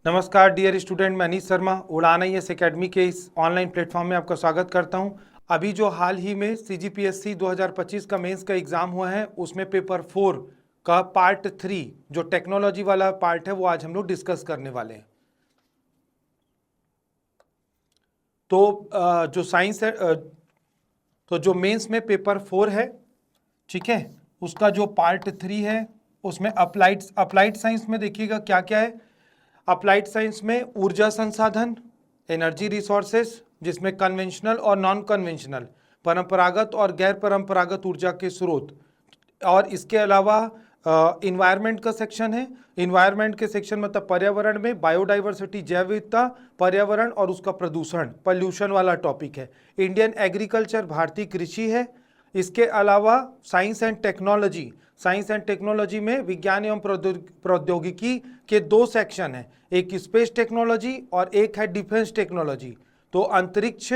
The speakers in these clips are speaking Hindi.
नमस्कार डियर स्टूडेंट, मैं अनीश शर्मा उड़ान आईएएस एकेडमी के इस ऑनलाइन प्लेटफॉर्म में आपका स्वागत करता हूं। अभी जो हाल ही में सीजीपीएससी 2025 का मेंस का एग्जाम हुआ है, उसमें पेपर 4 का पार्ट 3 जो टेक्नोलॉजी वाला पार्ट है वो आज हम लोग डिस्कस करने वाले हैं। तो जो साइंस है, तो जो मेंस में पेपर 4 है, ठीक है, उसका जो पार्ट 3 है उसमें अप्लाइड साइंस में देखिएगा क्या क्या है। अप्लाइड साइंस में ऊर्जा संसाधन, एनर्जी रिसोर्सेस, जिसमें कन्वेंशनल और नॉन कन्वेंशनल, परंपरागत और गैर परंपरागत ऊर्जा के स्रोत, और इसके अलावा इन्वायरमेंट का सेक्शन है। इन्वायरमेंट के सेक्शन मतलब पर्यावरण में बायोडाइवर्सिटी, जैव विविधता, पर्यावरण और उसका प्रदूषण, पॉल्यूशन वाला टॉपिक है। इंडियन एग्रीकल्चर, भारतीय कृषि है। इसके अलावा science and technology, science and technology में विज्ञान एवं प्रौद्योगिकी के दो सेक्शन हैं, एक स्पेस टेक्नोलॉजी और एक है डिफेंस टेक्नोलॉजी, तो अंतरिक्ष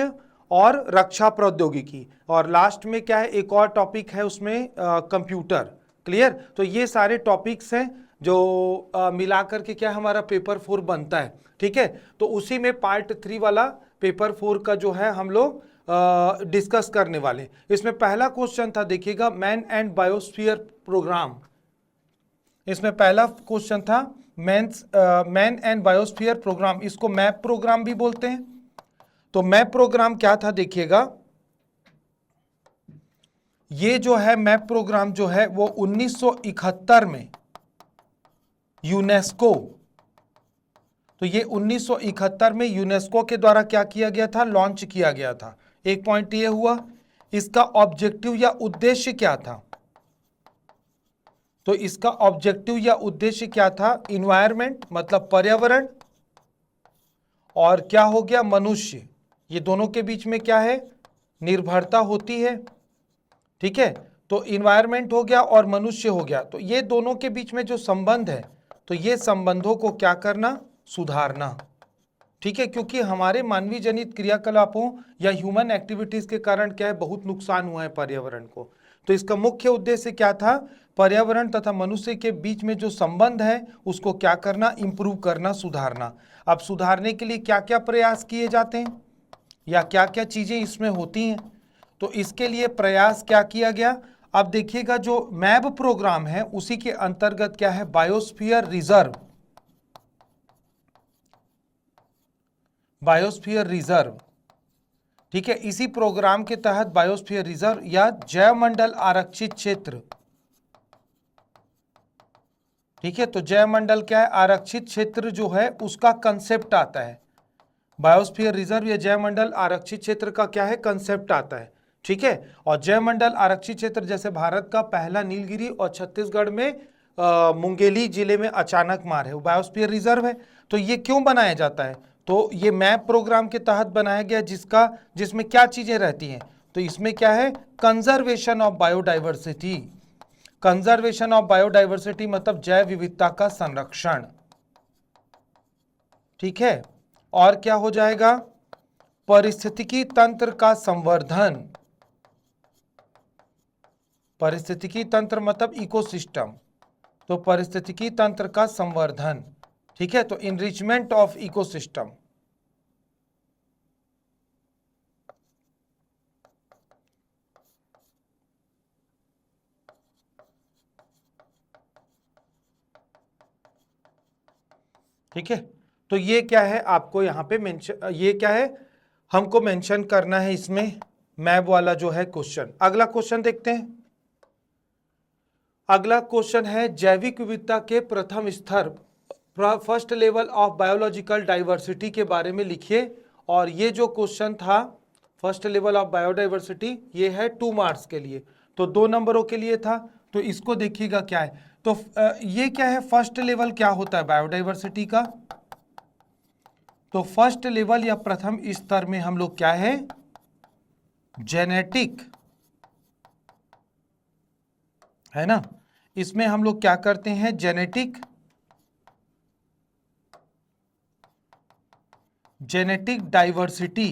और रक्षा प्रौद्योगिकी। और लास्ट में क्या है, एक और टॉपिक है उसमें कंप्यूटर। क्लियर? तो ये सारे टॉपिक्स हैं जो मिलाकर के क्या हमारा पेपर 4 बनता है। ठीक है, तो उसी में पार्ट 3 वाला पेपर 4 का जो है हम लोग डिस्कस करने वाले। इसमें पहला क्वेश्चन था, देखिएगा, मैन एंड बायोस्फीयर प्रोग्राम। इसमें पहला क्वेश्चन था मैन एंड बायोस्फीयर प्रोग्राम, इसको मैप प्रोग्राम भी बोलते हैं। तो मैप प्रोग्राम क्या था, देखिएगा, ये जो है मैप प्रोग्राम जो है वो 1971 में यूनेस्को, तो ये 1971 में यूनेस्को के द्वारा क्या किया गया था, लॉन्च किया गया था। एक पॉइंट ये हुआ। इसका ऑब्जेक्टिव या उद्देश्य क्या था, तो इसका ऑब्जेक्टिव या उद्देश्य क्या था, इन्वायरमेंट मतलब पर्यावरण, और क्या हो गया, मनुष्य। ये दोनों के बीच में क्या है, निर्भरता होती है। ठीक है, तो इन्वायरमेंट हो गया और मनुष्य हो गया, तो ये दोनों के बीच में जो संबंध है, तो ये संबंधों को क्या करना, सुधारना। ठीक है, क्योंकि हमारे मानवीय जनित क्रियाकलापों या ह्यूमन एक्टिविटीज के कारण क्या है, बहुत नुकसान हुआ है पर्यावरण को। तो इसका मुख्य उद्देश्य क्या था, पर्यावरण तथा मनुष्य के बीच में जो संबंध है उसको क्या करना, इंप्रूव करना, सुधारना। अब सुधारने के लिए क्या क्या प्रयास किए जाते हैं या क्या क्या चीजें इसमें होती हैं, तो इसके लिए प्रयास क्या किया गया। अब देखिएगा, जो मैप प्रोग्राम है उसी के अंतर्गत क्या है, बायोस्फीयर रिजर्व, बायोस्फीयर रिजर्व। ठीक है, इसी प्रोग्राम के तहत बायोस्फीयर रिजर्व या जैवमंडल आरक्षित क्षेत्र, ठीक है, तो जैवमंडल क्या है, आरक्षित क्षेत्र जो है उसका कंसेप्ट आता है। बायोस्फीयर रिजर्व या जैवमंडल आरक्षित क्षेत्र का क्या है, कंसेप्ट आता है। ठीक है, और जैवमंडल आरक्षित क्षेत्र जैसे भारत का पहला नीलगिरी और छत्तीसगढ़ में मुंगेली जिले में अचानक मार है, वो बायोस्फीयर रिजर्व है। तो ये क्यों बनाया जाता है, तो ये मैप प्रोग्राम के तहत बनाया गया, जिसमें क्या चीजें रहती हैं, तो इसमें क्या है, conservation of biodiversity. Conservation of biodiversity मतलब जैव विविधता का संरक्षण। ठीक है, और क्या हो जाएगा, पारिस्थितिकी तंत्र का संवर्धन। पारिस्थितिकी तंत्र मतलब इकोसिस्टम, तो पारिस्थितिकी तंत्र का संवर्धन। ठीक है, तो इनरिचमेंट ऑफ इकोसिस्टम। ठीक है, तो ये क्या है, आपको यहां पे मेंशन, ये क्या है, हमको मेंशन करना है इसमें मैप वाला जो है क्वेश्चन। अगला क्वेश्चन देखते हैं। अगला क्वेश्चन है जैविक विविधता के प्रथम स्तर, first level of biological diversity के बारे में लिखिए। और ये जो क्वेश्चन था फर्स्ट लेवल ऑफ बायोडाइवर्सिटी, ये है 2 मार्क्स के लिए, तो 2 नंबरों के लिए था। तो इसको देखिएगा क्या है, तो ये क्या है, फर्स्ट लेवल क्या होता है बायोडाइवर्सिटी का, तो फर्स्ट लेवल या प्रथम स्तर में हम लोग क्या है, जेनेटिक, है ना, इसमें हम लोग क्या करते हैं, जेनेटिक डाइवर्सिटी।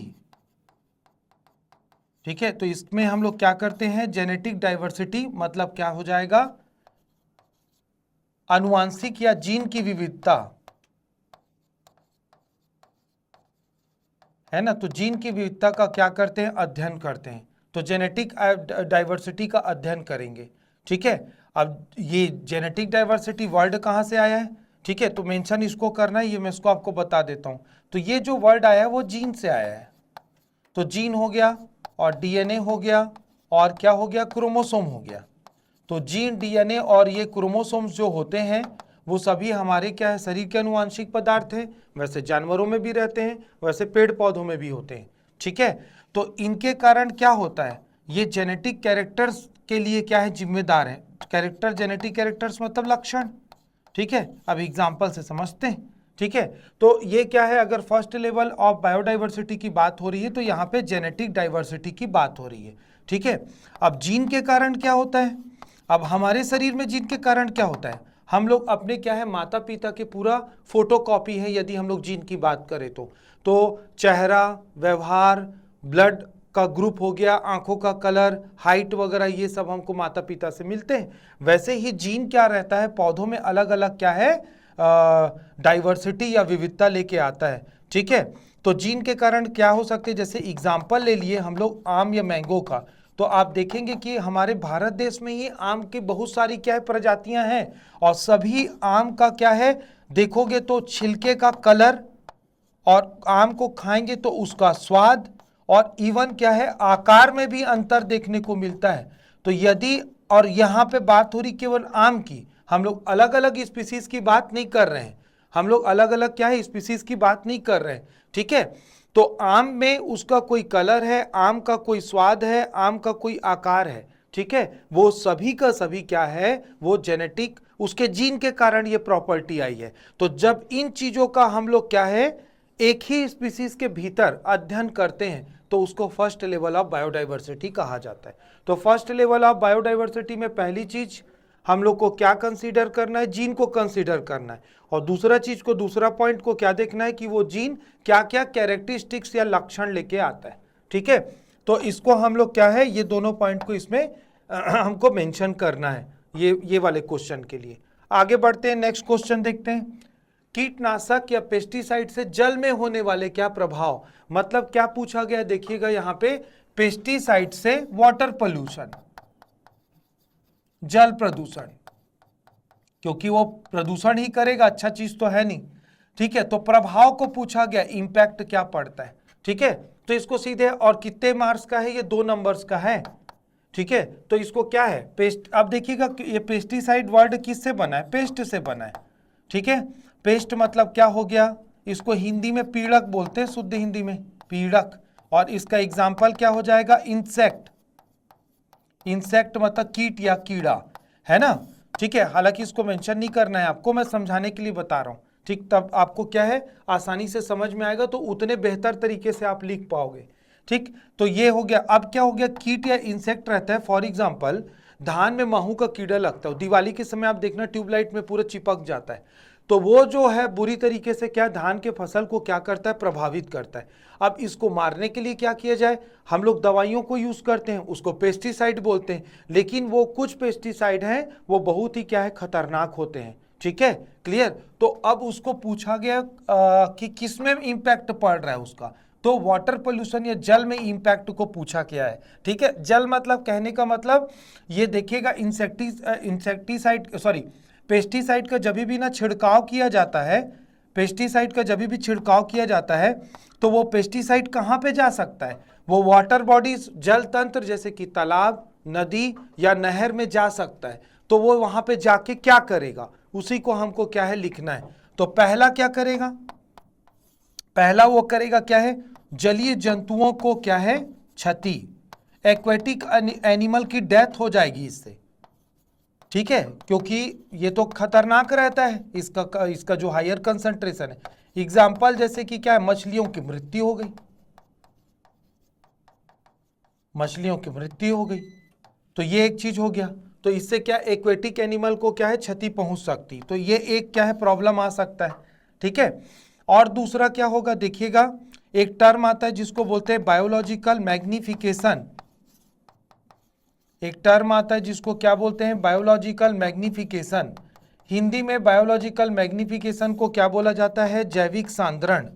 ठीक है, तो इसमें हम लोग क्या करते हैं, जेनेटिक डाइवर्सिटी मतलब क्या हो जाएगा, आनुवांशिक या जीन की विविधता। है ना। तो जीन की विविधता का क्या करते हैं, अध्ययन करते हैं। तो जेनेटिक डाइवर्सिटी का अध्ययन करेंगे, ठीक है। अब ये जेनेटिक डाइवर्सिटी वर्ड कहाँ से आया है, ठीक है, तो मेंशन इसको करना है, ये मैं इसको आपको बता देता हूँ। तो ये जो वर्ड आया है वो जीन से आया है। तो जीन हो गया और डीएनए हो गया और क्या हो गया, क्रोमोसोम हो गया। तो जीन, डीएनए और ये क्रोमोसोम्स जो होते हैं वो सभी हमारे क्या है, शरीर के अनुवांशिक पदार्थ हैं। वैसे जानवरों में भी रहते हैं, वैसे पेड़ पौधों में भी होते हैं, ठीक है। तो इनके कारण क्या होता है, ये जेनेटिक कैरेक्टर्स के लिए क्या है, जिम्मेदार है। कैरेक्टर, जेनेटिक कैरेक्टर्स मतलब लक्षण, ठीक है। अब एग्जाम्पल से समझते हैं, ठीक है। तो ये क्या है, अगर फर्स्ट लेवल ऑफ बायोडाइवर्सिटी की बात हो रही है तो यहाँ पे जेनेटिक डाइवर्सिटी की बात हो रही है, ठीक है। अब जीन के कारण क्या होता है, अब हमारे शरीर में जीन के कारण क्या होता है, हम लोग अपने क्या है, माता पिता के पूरा फोटोकॉपी है। यदि हम लोग जीन की बात करें तो चेहरा, व्यवहार, ब्लड का ग्रुप हो गया, आंखों का कलर, हाइट वगैरह, ये सब हमको माता पिता से मिलते हैं। वैसे ही जीन क्या रहता है, पौधों में अलग अलग क्या है, डाइवर्सिटी या विविधता लेके आता है, ठीक है। तो जीन के कारण क्या हो सकते हैं, जैसे एग्जाम्पल ले लिए हम लोग आम या मैंगो का, तो आप देखेंगे कि हमारे भारत देश में ही आम की बहुत सारी क्या है, प्रजातियां हैं। और सभी आम का क्या है, देखोगे तो छिलके का कलर, और आम को खाएंगे तो उसका स्वाद, और इवन क्या है, आकार में भी अंतर देखने को मिलता है। तो यदि, और यहाँ पे बात हो रही केवल आम की, हम लोग अलग अलग स्पीसीज की बात नहीं कर रहे हैं, हम लोग अलग अलग क्या है, स्पीसीज की बात नहीं कर रहे हैं, ठीक है। तो आम में उसका कोई कलर है, आम का कोई स्वाद है, आम का कोई आकार है, ठीक है। वो सभी का सभी क्या है, वो जेनेटिक, उसके जीन के कारण ये प्रॉपर्टी आई है। तो जब इन चीजों का हम लोग क्या है, एक ही स्पीसीज के भीतर अध्ययन करते हैं तो उसको फर्स्ट लेवल ऑफ बायोडाइवर्सिटी कहा जाता है। तो फर्स्ट लेवल ऑफ बायोडाइवर्सिटी में पहली चीज हम लोग को क्या कंसीडर करना है, जीन को कंसीडर करना है। और दूसरा चीज को, दूसरा पॉइंट को क्या देखना है कि वो जीन क्या क्या कैरेक्टरिस्टिक्स या लक्षण लेके आता है, ठीक है। तो इसको हम लोग क्या है, ये दोनों पॉइंट को इसमें हमको मेंशन करना है, ये वाले क्वेश्चन के लिए। आगे बढ़ते हैं, नेक्स्ट क्वेश्चन देखते हैं। कीटनाशक या पेस्टिसाइड से जल में होने वाले क्या प्रभाव, मतलब क्या पूछा गया, देखिएगा यहाँ पे, पेस्टिसाइड से वाटर पोल्यूशन, जल प्रदूषण, क्योंकि वो प्रदूषण ही करेगा, अच्छा चीज तो है नहीं, ठीक है। तो प्रभाव को पूछा गया, इंपैक्ट क्या पड़ता है, ठीक है। तो इसको सीधे, और कितने मार्क्स का है, ये 2 नंबर्स का है, ठीक है। तो इसको क्या है, पेस्ट, अब देखिएगा ये पेस्टिसाइड वर्ड किससे बना है, पेस्ट से बना है, ठीक है। पेस्ट मतलब क्या हो गया, इसको हिंदी में पीड़क बोलते हैं, शुद्ध हिंदी में पीड़क। और इसका एग्जाम्पल क्या हो जाएगा, इंसेक्ट, इंसेक्ट मतलब कीट या कीड़ा, है ना, ठीक है। हालांकि इसको मेंशन नहीं करना है आपको, मैं समझाने के लिए बता रहा हूं, ठीक। तब आपको क्या है, आसानी से समझ में आएगा, तो उतने बेहतर तरीके से आप लिख पाओगे, ठीक। तो ये हो गया। अब क्या हो गया, कीट या इंसेक्ट रहता है, फॉर एग्जाम्पल धान में माहू का कीड़ा लगता है, दिवाली के समय आप देखना ट्यूबलाइट में पूरा चिपक जाता है। तो वो जो है बुरी तरीके से क्या, धान के फसल को क्या करता है, प्रभावित करता है। अब इसको मारने के लिए क्या किया जाए, हम लोग दवाइयों को यूज करते हैं, उसको पेस्टिसाइड बोलते हैं। लेकिन वो कुछ पेस्टिसाइड हैं वो बहुत ही क्या है, खतरनाक होते हैं, ठीक है, क्लियर। तो अब उसको पूछा गया कि किसमें इंपैक्ट पड़ रहा है उसका, तो वाटर पोल्यूशन या जल में इंपैक्ट को पूछा गया है, ठीक है। जल मतलब, कहने का मतलब ये देखिएगा, इंसेक्टिसाइड सॉरी पेस्टिसाइड का जब भी ना छिड़काव किया जाता है, पेस्टिसाइड का जब भी छिड़काव किया जाता है तो वो पेस्टिसाइड कहाँ पे जा सकता है, वो वाटर बॉडीज, जल तंत्र जैसे कि तालाब, नदी या नहर में जा सकता है। तो वो वहां पे जाके क्या करेगा, उसी को हमको क्या है, लिखना है। तो पहला क्या करेगा, पहला वो करेगा क्या है, जलीय जंतुओं को क्या है, क्षति, एक्वेटिक एनिमल की डेथ हो जाएगी इससे, ठीक है, क्योंकि ये तो खतरनाक रहता है, इसका जो हायर कंसंट्रेशन है। एग्जाम्पल जैसे कि क्या है, मछलियों की मृत्यु हो गई, मछलियों की मृत्यु हो गई, तो ये एक चीज हो गया। तो इससे क्या, एक्वेटिक एनिमल को क्या है, क्षति पहुंच सकती, तो ये एक क्या है, प्रॉब्लम आ सकता है, ठीक है। और दूसरा क्या होगा, देखिएगा, एक टर्म आता है जिसको बोलते हैं बायोलॉजिकल मैग्निफिकेशन, एक टर्म आता है जिसको क्या बोलते हैं, बायोलॉजिकल मैग्निफिकेशन। हिंदी में बायोलॉजिकल मैग्निफिकेशन को क्या बोला जाता है, जैविक सांद्रण,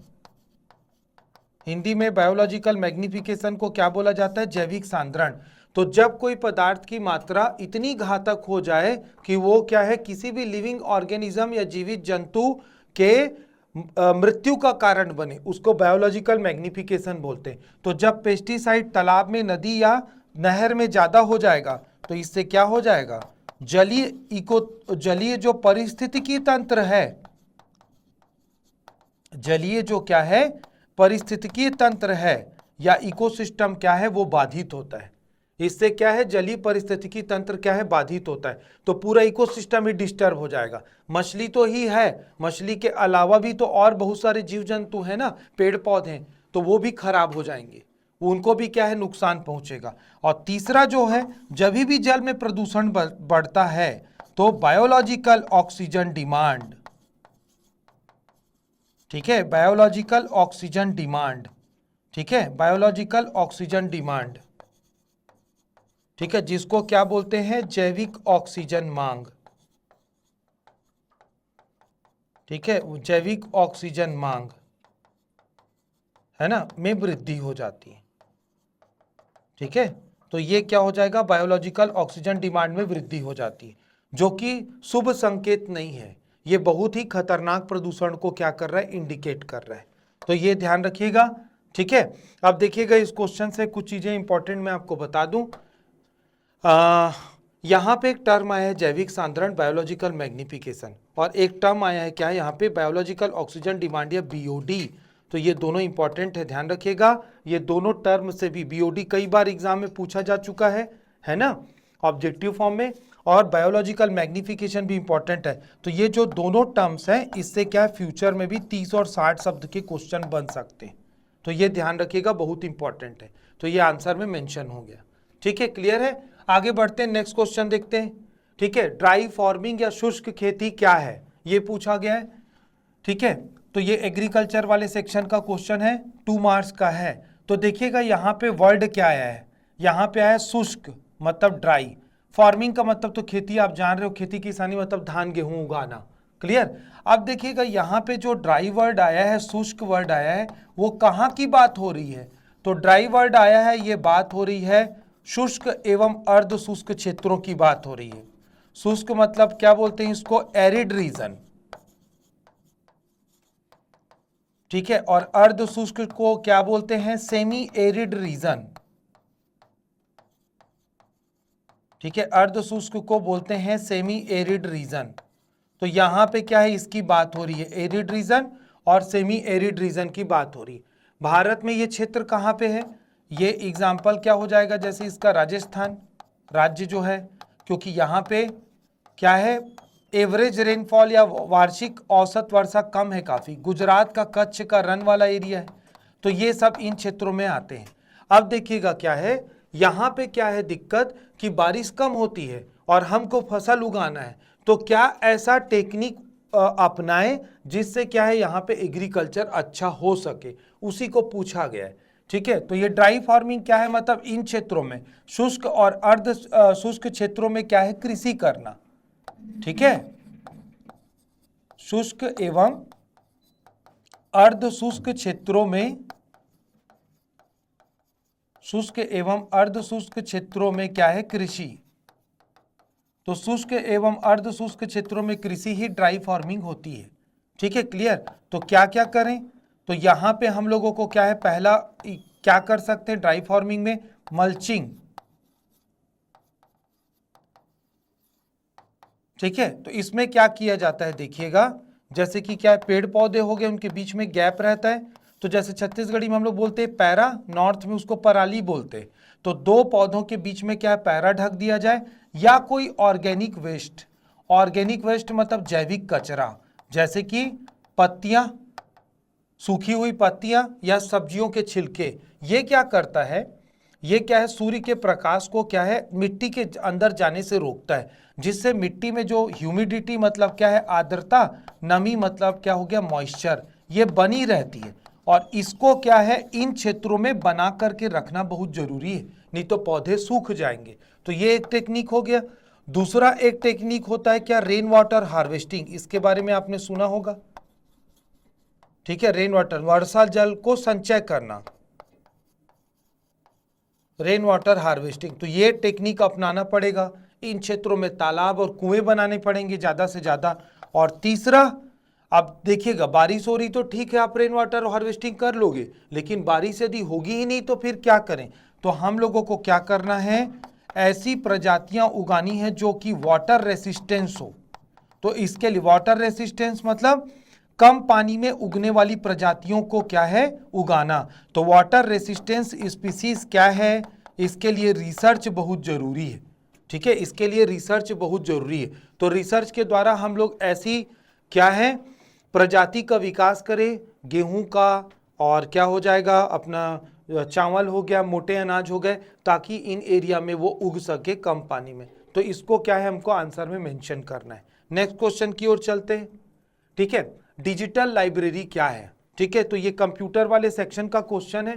हिंदी में बायोलॉजिकल मैग्निफिकेशन को क्या बोला जाता है? जैविक सांद्रण। तो जब कोई पदार्थ की मात्रा इतनी घातक हो जाए कि वो क्या है, किसी भी लिविंग ऑर्गेनिज्म या जीवित जंतु के मृत्यु का कारण बने, उसको बायोलॉजिकल मैग्निफिकेशन बोलते हैं। तो जब पेस्टिसाइड तालाब में, नदी या नहर में ज्यादा हो जाएगा तो इससे क्या हो जाएगा? जलीय जो पारिस्थितिकी तंत्र है, जलीय जो क्या है पारिस्थितिकी तंत्र है या इकोसिस्टम क्या है, वो बाधित होता है। इससे क्या है, जलीय पारिस्थितिकी तंत्र क्या है, बाधित होता है। तो पूरा इकोसिस्टम ही डिस्टर्ब हो जाएगा। मछली तो ही है, मछली के अलावा भी तो और बहुत सारे जीव जंतु हैं ना, पेड़ पौधे हैं, तो वो भी खराब हो जाएंगे, उनको भी क्या है, नुकसान पहुंचेगा। और तीसरा जो है, जब भी जल में प्रदूषण बढ़ता है तो बायोलॉजिकल ऑक्सीजन डिमांड, ठीक है, बायोलॉजिकल ऑक्सीजन डिमांड, ठीक है, बायोलॉजिकल ऑक्सीजन डिमांड, ठीक है, जिसको क्या बोलते हैं? जैविक ऑक्सीजन मांग, ठीक है, जैविक ऑक्सीजन मांग है ना, में वृद्धि हो जाती है। ठीक है, तो ये क्या हो जाएगा? बायोलॉजिकल ऑक्सीजन डिमांड में वृद्धि हो जाती है, जो कि शुभ संकेत नहीं है। ये बहुत ही खतरनाक प्रदूषण को क्या कर रहा है? इंडिकेट कर रहा है। तो ये ध्यान रखिएगा। ठीक है, अब देखिएगा इस क्वेश्चन से कुछ चीजें इंपॉर्टेंट मैं आपको बता दूं। यहाँ पे एक टर्म आया है जैविक सांद्रण, बायोलॉजिकल मैग्निफिकेशन, और एक टर्म आया है क्या, यहाँ पे बायोलॉजिकल ऑक्सीजन डिमांड या बीओडी। तो ये दोनों इंपॉर्टेंट है, ध्यान रखिएगा। ये दोनों टर्म से भी बीओडी कई बार एग्जाम में पूछा जा चुका है ना, ऑब्जेक्टिव फॉर्म में, और बायोलॉजिकल मैग्निफिकेशन भी इंपॉर्टेंट है। तो ये जो दोनों टर्म्स हैं, इससे क्या है, फ्यूचर में भी 30 और 60 शब्द के क्वेश्चन बन सकते हैं। तो ये ध्यान रखिएगा, बहुत इंपॉर्टेंट है। तो ये आंसर में मेंशन हो गया। ठीक है, क्लियर है। आगे बढ़ते हैं, नेक्स्ट क्वेश्चन देखते हैं। ठीक है, ड्राई फार्मिंग या शुष्क खेती क्या है, ये पूछा गया है। ठीक है, तो ये एग्रीकल्चर वाले सेक्शन का क्वेश्चन है, 2 मार्क्स का है। तो देखिएगा यहाँ पे वर्ड क्या आया है, यहाँ पे आया शुष्क मतलब ड्राई, फार्मिंग का मतलब तो खेती, आप जान रहे हो, खेती किसानी मतलब धान गेहूं उगाना। क्लियर। अब देखिएगा यहाँ पे जो ड्राई वर्ड आया है, शुष्क वर्ड आया है, वो कहाँ की बात हो रही है? तो ड्राई वर्ड आया है, ये बात हो रही है शुष्क एवं अर्ध शुष्क क्षेत्रों की बात हो रही है। शुष्क मतलब क्या बोलते हैं इसको? Arid region. ठीक है, और अर्ध शुष्क को क्या बोलते हैं? Semi arid region. ठीक है, अर्ध शुष्क को बोलते हैं सेमी एरिड रीजन। तो यहां पे क्या है, इसकी बात हो रही है, एरिड रीजन और सेमी एरिड रीजन की बात हो रही है। भारत में ये क्षेत्र कहां पे है? ये एग्जाम्पल क्या हो जाएगा, जैसे इसका राजस्थान राज्य जो है, क्योंकि यहाँ पे क्या है, एवरेज रेनफॉल या वार्षिक औसत वर्षा कम है काफ़ी। गुजरात का कच्छ का रन वाला एरिया है, तो ये सब इन क्षेत्रों में आते हैं। अब देखिएगा क्या है, यहाँ पे क्या है दिक्कत कि बारिश कम होती है और हमको फसल उगाना है, तो क्या ऐसा टेक्निक अपनाएं जिससे क्या है यहाँ पे एग्रीकल्चर अच्छा हो सके, उसी को पूछा गया है। ठीक है, तो ये ड्राई फार्मिंग क्या है, मतलब इन क्षेत्रों में, शुष्क और अर्ध शुष्क क्षेत्रों में क्या है, कृषि करना। ठीक है, शुष्क एवं अर्ध शुष्क क्षेत्रों में, शुष्क एवं अर्ध शुष्क क्षेत्रों में क्या है, कृषि। तो शुष्क एवं अर्ध शुष्क क्षेत्रों में कृषि ही ड्राई फार्मिंग होती है। ठीक है, क्लियर। तो क्या क्या करें, तो यहां पे हम लोगों को क्या है, पहला क्या कर सकते हैं ड्राई फार्मिंग में, मल्चिंग। ठीक है, तो इसमें क्या किया जाता है, देखिएगा, जैसे कि क्या है, पेड़ पौधे हो गए, उनके बीच में गैप रहता है। तो जैसे छत्तीसगढ़ी में हम लोग बोलते हैं पैरा, नॉर्थ में उसको पराली बोलते हैं। तो 2 पौधों के बीच में क्या है, पैरा ढक दिया जाए, या कोई ऑर्गेनिक वेस्ट। ऑर्गेनिक वेस्ट मतलब जैविक कचरा, जैसे कि पत्तियां, सूखी हुई पत्तियां या सब्जियों के छिलके। ये क्या करता है, ये क्या है, सूर्य के प्रकाश को क्या है, मिट्टी के अंदर जाने से रोकता है, जिससे मिट्टी में जो ह्यूमिडिटी मतलब क्या है, आर्द्रता, नमी मतलब क्या हो गया, मॉइस्चर, ये बनी रहती है। और इसको क्या है, इन क्षेत्रों में बना करके रखना बहुत जरूरी है, नहीं तो पौधे सूख जाएंगे। तो ये एक टेक्निक हो गया। दूसरा एक टेक्निक होता है क्या, रेन वाटर हार्वेस्टिंग। इसके बारे में आपने सुना होगा। ठीक है, रेन वाटर, वर्षा जल को संचय करना, रेन वाटर हार्वेस्टिंग। तो ये टेक्निक अपनाना पड़ेगा। इन क्षेत्रों में तालाब और कुएं बनाने पड़ेंगे ज़्यादा से ज़्यादा। और तीसरा, अब देखिएगा, बारिश हो रही तो ठीक है, आप रेन वाटर हार्वेस्टिंग कर लोगे, लेकिन बारिश यदि होगी ही नहीं तो फिर क्या करें? तो हम लोगों को क्या करना है, ऐसी प्रजातियां उगानी है जो कि वाटर रेसिस्टेंस हो। तो इसके लिए वाटर रेसिस्टेंस मतलब कम पानी में उगने वाली प्रजातियों को क्या है, उगाना। तो वाटर रेसिस्टेंस स्पीसीज क्या है, इसके लिए रिसर्च बहुत जरूरी है। ठीक है, इसके लिए रिसर्च बहुत जरूरी है। तो रिसर्च के द्वारा हम लोग ऐसी क्या है, प्रजाति का विकास करें, गेहूं का, और क्या हो जाएगा अपना चावल हो गया, मोटे अनाज हो गए, ताकि इन एरिया में वो उग सके कम पानी में। तो इसको क्या है, हमको आंसर में मेंशन करना है। नेक्स्ट क्वेश्चन की ओर चलते हैं। ठीक है, डिजिटल लाइब्रेरी क्या है? ठीक है, तो ये कंप्यूटर वाले सेक्शन का क्वेश्चन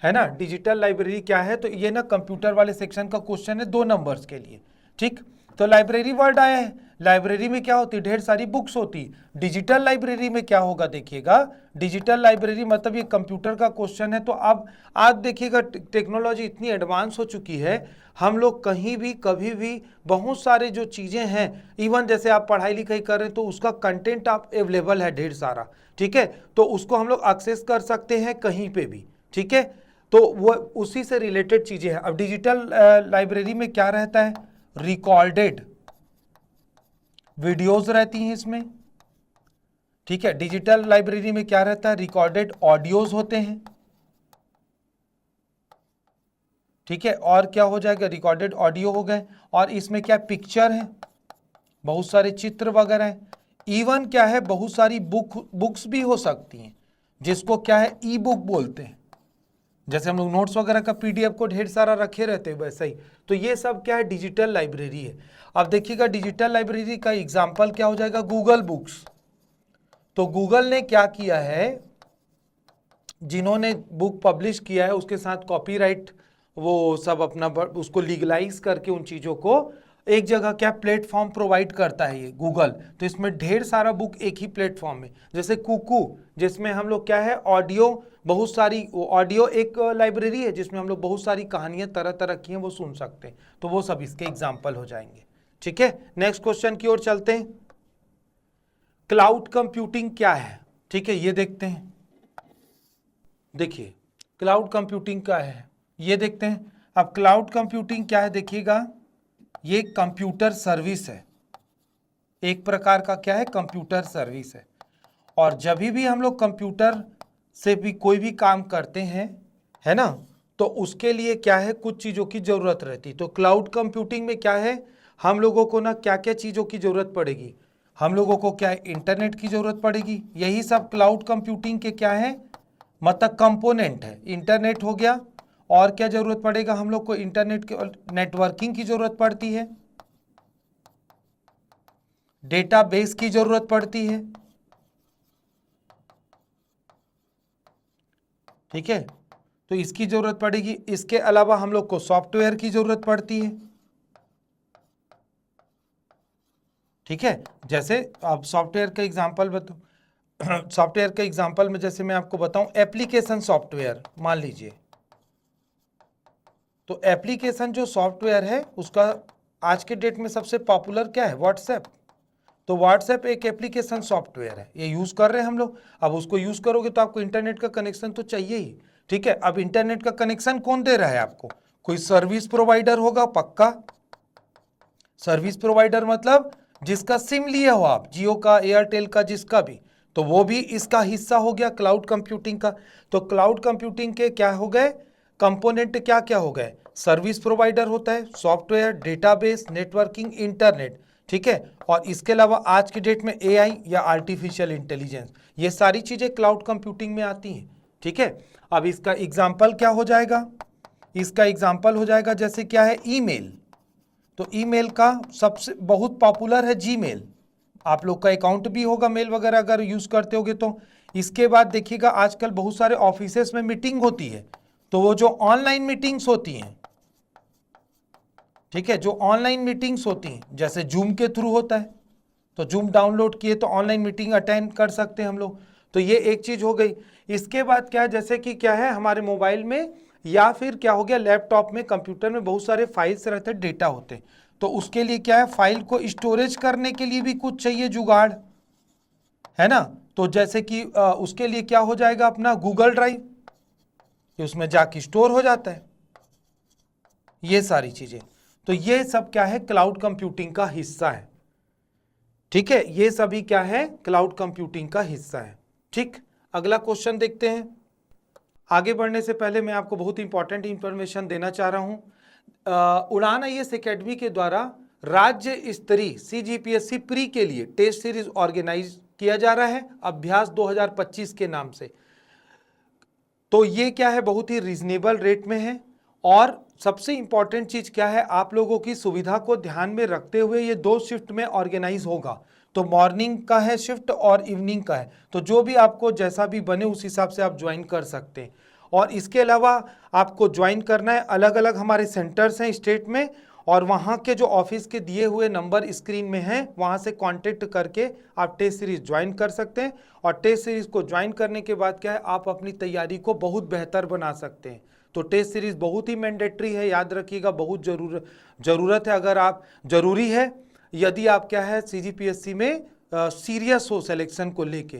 है ना। डिजिटल लाइब्रेरी क्या है, तो ये ना कंप्यूटर वाले सेक्शन का क्वेश्चन है 2 नंबर्स के लिए। ठीक, तो लाइब्रेरी वर्ड आया है, लाइब्रेरी में क्या होती है, ढेर सारी बुक्स होती। डिजिटल लाइब्रेरी में क्या होगा, देखिएगा, डिजिटल लाइब्रेरी मतलब ये कंप्यूटर का क्वेश्चन है। तो अब आज देखिएगा टेक्नोलॉजी इतनी एडवांस हो चुकी है, हम लोग कहीं भी कभी भी बहुत सारे जो चीज़ें हैं, इवन जैसे आप पढ़ाई लिखाई कर रहे हैं तो उसका कंटेंट आप अवेलेबल है ढेर सारा। ठीक है, तो उसको हम लोग एक्सेस कर सकते हैं कहीं पे भी। ठीक है, तो वो उसी से रिलेटेड चीज़ें हैं। अब डिजिटल लाइब्रेरी में क्या रहता है, रिकॉर्डेड वीडियोज रहती हैं इसमें। ठीक है, डिजिटल लाइब्रेरी में क्या रहता है, रिकॉर्डेड ऑडियोज होते हैं। ठीक है, और क्या हो जाएगा, रिकॉर्डेड ऑडियो हो गए, और इसमें क्या पिक्चर है, बहुत सारे चित्र वगैरह हैं। इवन क्या है, बहुत सारी बुक्स भी हो सकती हैं, जिसको क्या है, ई बुक बोलते हैं। जैसे हम लोग नोट्स वगैरह का पीडीएफ को ढेर सारा रखे रहते हैं वैसे ही। तो ये सब क्या है, डिजिटल लाइब्रेरी है। अब देखिएगा, डिजिटल लाइब्रेरी का एग्जाम्पल क्या हो जाएगा, गूगल बुक्स। तो गूगल ने क्या किया है, जिन्होंने बुक पब्लिश किया है उसके साथ कॉपीराइट वो सब अपना उसको लीगलाइज करके उन चीज़ों को एक जगह क्या प्लेटफॉर्म प्रोवाइड करता है ये गूगल। तो इसमें ढेर सारा बुक एक ही प्लेटफॉर्म में, जैसे कुकू, जिसमें हम लोग क्या है, ऑडियो, बहुत सारी ऑडियो एक लाइब्रेरी है जिसमें हम लोग बहुत सारी कहानियां तरह तरह की हैं वो सुन सकते हैं। तो वो सब इसके एग्जाम्पल हो जाएंगे। ठीक है, नेक्स्ट क्वेश्चन की ओर चलते हैं। क्लाउड कंप्यूटिंग क्या है? ठीक है, ये देखते हैं। देखिए, क्लाउड कंप्यूटिंग क्या है ये देखते हैं। अब क्लाउड कंप्यूटिंग क्या है, देखिएगा, ये कंप्यूटर सर्विस है, एक प्रकार का क्या है, कंप्यूटर सर्विस है। और जब भी हम लोग कंप्यूटर से भी कोई भी काम करते हैं, है ना, तो उसके लिए क्या है, कुछ चीज़ों की ज़रूरत रहती। तो क्लाउड कंप्यूटिंग में क्या है, हम लोगों को ना क्या क्या चीज़ों की ज़रूरत पड़ेगी, हम लोगों को क्या है, इंटरनेट की ज़रूरत पड़ेगी। यही सब क्लाउड कंप्यूटिंग के क्या है, मतलब कंपोनेंट है। इंटरनेट हो गया, और क्या ज़रूरत पड़ेगा हम लोग को, इंटरनेट के नेटवर्किंग की ज़रूरत पड़ती है, डेटाबेस की ज़रूरत पड़ती है। ठीक है, तो इसकी ज़रूरत पड़ेगी। इसके अलावा हम लोग को सॉफ्टवेयर की ज़रूरत पड़ती है। ठीक है, जैसे आप सॉफ्टवेयर का एग्जांपल बताओ, सॉफ्टवेयर का एग्जांपल में जैसे मैं आपको बताऊं, एप्लीकेशन सॉफ्टवेयर मान लीजिए। तो एप्लीकेशन जो सॉफ्टवेयर है उसका आज के डेट में सबसे पॉपुलर क्या है, व्हाट्सएप। तो व्हाट्सएप एक एप्लीकेशन सॉफ्टवेयर है, ये यूज़ कर रहे हैं हम लोग। अब उसको यूज़ करोगे तो आपको इंटरनेट का कनेक्शन तो चाहिए ही। ठीक है, अब इंटरनेट का कनेक्शन कौन दे रहा है आपको, कोई सर्विस प्रोवाइडर होगा पक्का। सर्विस प्रोवाइडर मतलब जिसका सिम लिए हो आप, जियो का, एयरटेल का, जिसका भी, तो वो भी इसका हिस्सा हो गया क्लाउड कंप्यूटिंग का। तो क्लाउड कंप्यूटिंग के क्या हो गए कंपोनेंट, क्या क्या हो गए, सर्विस प्रोवाइडर होता है, सॉफ्टवेयर, डेटाबेस, नेटवर्किंग, इंटरनेट। ठीक है, और इसके अलावा आज की डेट में एआई या आर्टिफिशियल इंटेलिजेंस, ये सारी चीज़ें क्लाउड कंप्यूटिंग में आती हैं। ठीक है, अब इसका एग्जाम्पल क्या हो जाएगा, इसका एग्जाम्पल हो जाएगा जैसे क्या है, ईमेल। तो ईमेल का सबसे बहुत पॉपुलर है जीमेल, आप लोग का अकाउंट भी होगा मेल वगैरह अगर यूज़ करते होगे तो। इसके बाद देखिएगा, आजकल बहुत सारे ऑफिसेस में मीटिंग होती है, तो वो जो ऑनलाइन मीटिंग्स होती हैं, ठीक है, जो ऑनलाइन मीटिंग्स होती हैं जैसे जूम के थ्रू होता है, तो जूम डाउनलोड किए तो ऑनलाइन मीटिंग अटेंड कर सकते हैं हम लोग। तो ये एक चीज हो गई। इसके बाद क्या है, जैसे कि क्या है हमारे मोबाइल में या फिर क्या हो गया लैपटॉप में, कंप्यूटर में बहुत सारे फाइल्स रहते हैं, डेटा होते हैं, तो उसके लिए क्या है फाइल को स्टोरेज करने के लिए भी कुछ चाहिए जुगाड़, है ना। तो जैसे कि उसके लिए क्या हो जाएगा अपना गूगल ड्राइव, उसमें जाके स्टोर हो जाता है ये सारी चीजें। तो ये सब क्या है क्लाउड कंप्यूटिंग का हिस्सा है, ठीक है, ये सभी क्या है क्लाउड कंप्यूटिंग का हिस्सा है। ठीक, अगला क्वेश्चन देखते हैं। आगे बढ़ने से पहले मैं आपको बहुत इंपॉर्टेंट इंफॉर्मेशन देना चाह रहा हूं। उड़ान IAS एकेडमी के द्वारा राज्य स्तरीय CGPSC प्री के लिए टेस्ट सीरीज ऑर्गेनाइज किया जा रहा है अभ्यास 2025 के नाम से। तो ये क्या है बहुत ही रीजनेबल रेट में है, और सबसे इंपॉर्टेंट चीज क्या है आप लोगों की सुविधा को ध्यान में रखते हुए ये 2 शिफ्ट में ऑर्गेनाइज होगा। तो मॉर्निंग का है शिफ्ट और इवनिंग का है, तो जो भी आपको जैसा भी बने उस हिसाब से आप ज्वाइन कर सकते हैं। और इसके अलावा आपको ज्वाइन करना है, अलग अलग हमारे सेंटर्स हैं स्टेट में, और वहाँ के जो ऑफिस के दिए हुए नंबर स्क्रीन में हैं वहाँ से कांटेक्ट करके आप टेस्ट सीरीज ज्वाइन कर सकते हैं। और टेस्ट सीरीज को ज्वाइन करने के बाद क्या है आप अपनी तैयारी को बहुत बेहतर बना सकते हैं। तो टेस्ट सीरीज बहुत ही मैंडेटरी है, याद रखिएगा, बहुत ज़रूरत है, अगर आप ज़रूरी है यदि आप क्या है CGPSC में सीरियस हो सिलेक्शन को लेके,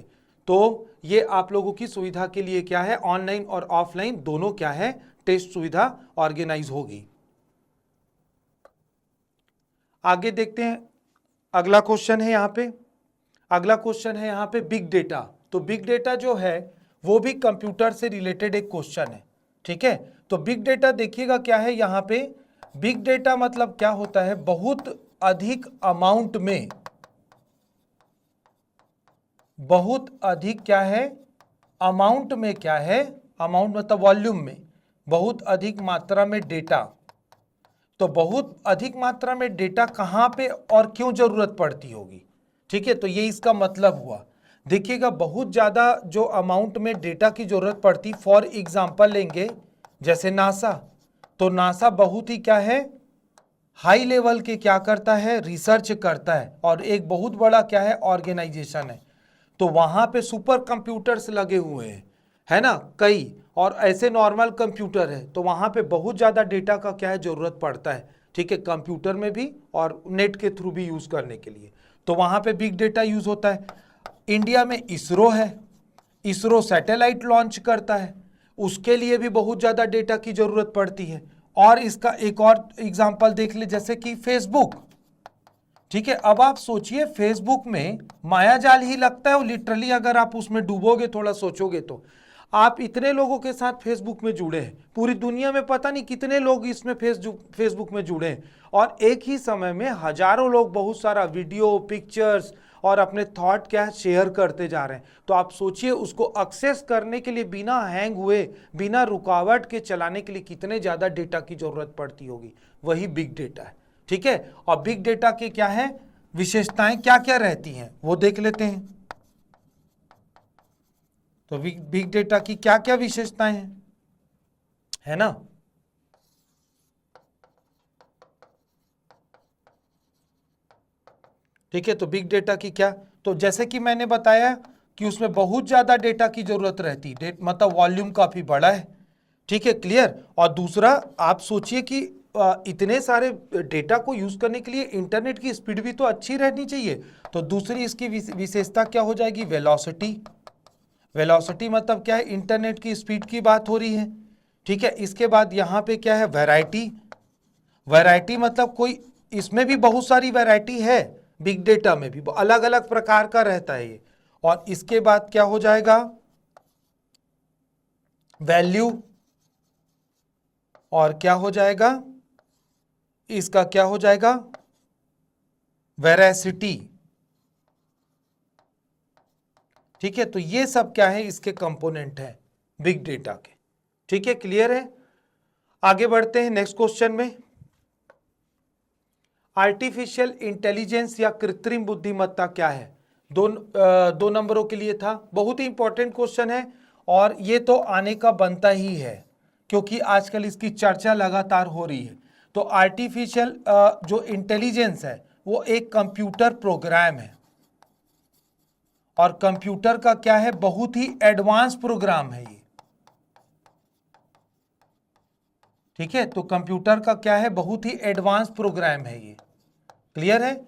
तो ये आप लोगों की सुविधा के लिए क्या है ऑनलाइन और ऑफलाइन दोनों क्या है टेस्ट सुविधा ऑर्गेनाइज होगी। आगे देखते हैं, अगला क्वेश्चन है यहाँ पे, अगला क्वेश्चन है यहाँ पे बिग डेटा। तो बिग डेटा जो है वो भी कंप्यूटर से रिलेटेड एक क्वेश्चन है, ठीक है। तो बिग डेटा देखिएगा क्या है यहाँ पे, बिग डेटा मतलब क्या होता है बहुत अधिक अमाउंट में, बहुत अधिक क्या है अमाउंट में, क्या है अमाउंट मतलब वॉल्यूम में, बहुत अधिक मात्रा में डेटा। तो बहुत अधिक मात्रा में डेटा कहाँ पे और क्यों जरूरत पड़ती होगी, ठीक है, तो ये इसका मतलब हुआ। देखिएगा बहुत ज़्यादा जो अमाउंट में डेटा की जरूरत पड़ती, फॉर एग्जांपल लेंगे जैसे नासा, तो नासा बहुत ही क्या है हाई लेवल के क्या करता है रिसर्च करता है, और एक बहुत बड़ा क्या है ऑर्गेनाइजेशन है। तो वहाँ पे सुपर कंप्यूटर्स लगे हुए हैं, है ना कई, और ऐसे नॉर्मल कंप्यूटर है, तो वहाँ पे बहुत ज़्यादा डेटा का क्या है ज़रूरत पड़ता है, ठीक है, कंप्यूटर में भी और नेट के थ्रू भी यूज़ करने के लिए। तो वहाँ पे बिग डेटा यूज़ होता है। इंडिया में इसरो है, इसरो सैटेलाइट लॉन्च करता है, उसके लिए भी बहुत ज़्यादा डेटा की ज़रूरत पड़ती है। और इसका एक और एग्जाम्पल देख ले जैसे कि फेसबुक, ठीक है। अब आप सोचिए फेसबुक में मायाजाल ही लगता है, लिटरली अगर आप उसमें डूबोगे थोड़ा सोचोगे तो आप इतने लोगों के साथ फेसबुक में जुड़े हैं, पूरी दुनिया में पता नहीं कितने लोग इसमें फेसबुक में जुड़े हैं, और एक ही समय में हजारों लोग बहुत सारा वीडियो पिक्चर्स और अपने थॉट क्या है शेयर करते जा रहे हैं। तो आप सोचिए उसको एक्सेस करने के लिए बिना हैंग हुए बिना रुकावट के चलाने के लिए कितने ज़्यादा डेटा की जरूरत पड़ती होगी, वही बिग डेटा है, ठीक है। और बिग डेटा के क्या है विशेषताएं क्या क्या रहती हैं वो देख लेते हैं। तो बिग डेटा की क्या क्या विशेषताएं हैं, है ना। ठीक है, तो बिग डेटा की क्या, तो जैसे कि मैंने बताया कि उसमें बहुत ज्यादा डेटा की जरूरत रहती है, मतलब वॉल्यूम काफी बड़ा है, ठीक है, क्लियर। और दूसरा आप सोचिए कि इतने सारे डेटा को यूज करने के लिए इंटरनेट की स्पीड भी तो अच्छी रहनी चाहिए। तो दूसरी इसकी विशेषता क्या हो जाएगी वेलोसिटी। वेलोसिटी मतलब क्या है इंटरनेट की स्पीड की बात हो रही है, ठीक है। इसके बाद यहाँ पे क्या है वैरायटी, वैरायटी मतलब कोई इसमें भी बहुत सारी वैरायटी है, बिग डेटा में भी अलग अलग प्रकार का रहता है ये। और इसके बाद क्या हो जाएगा वैल्यू, और क्या हो जाएगा इसका क्या हो जाएगा वेरासिटी, ठीक है। तो ये सब क्या है इसके कंपोनेंट है बिग डेटा के, ठीक है, क्लियर है। आगे बढ़ते हैं नेक्स्ट क्वेश्चन में। आर्टिफिशियल इंटेलिजेंस या कृत्रिम बुद्धिमत्ता क्या है, दो नंबरों के लिए था, बहुत ही इंपॉर्टेंट क्वेश्चन है, और ये तो आने का बनता ही है क्योंकि आजकल इसकी चर्चा लगातार हो रही है। तो आर्टिफिशियल जो इंटेलिजेंस है वो एक कंप्यूटर प्रोग्राम है, और कंप्यूटर का क्या है, बहुत ही एडवांस प्रोग्राम है ये, ठीक है। तो कंप्यूटर का क्या है, बहुत ही एडवांस प्रोग्राम है ये, क्लियर है।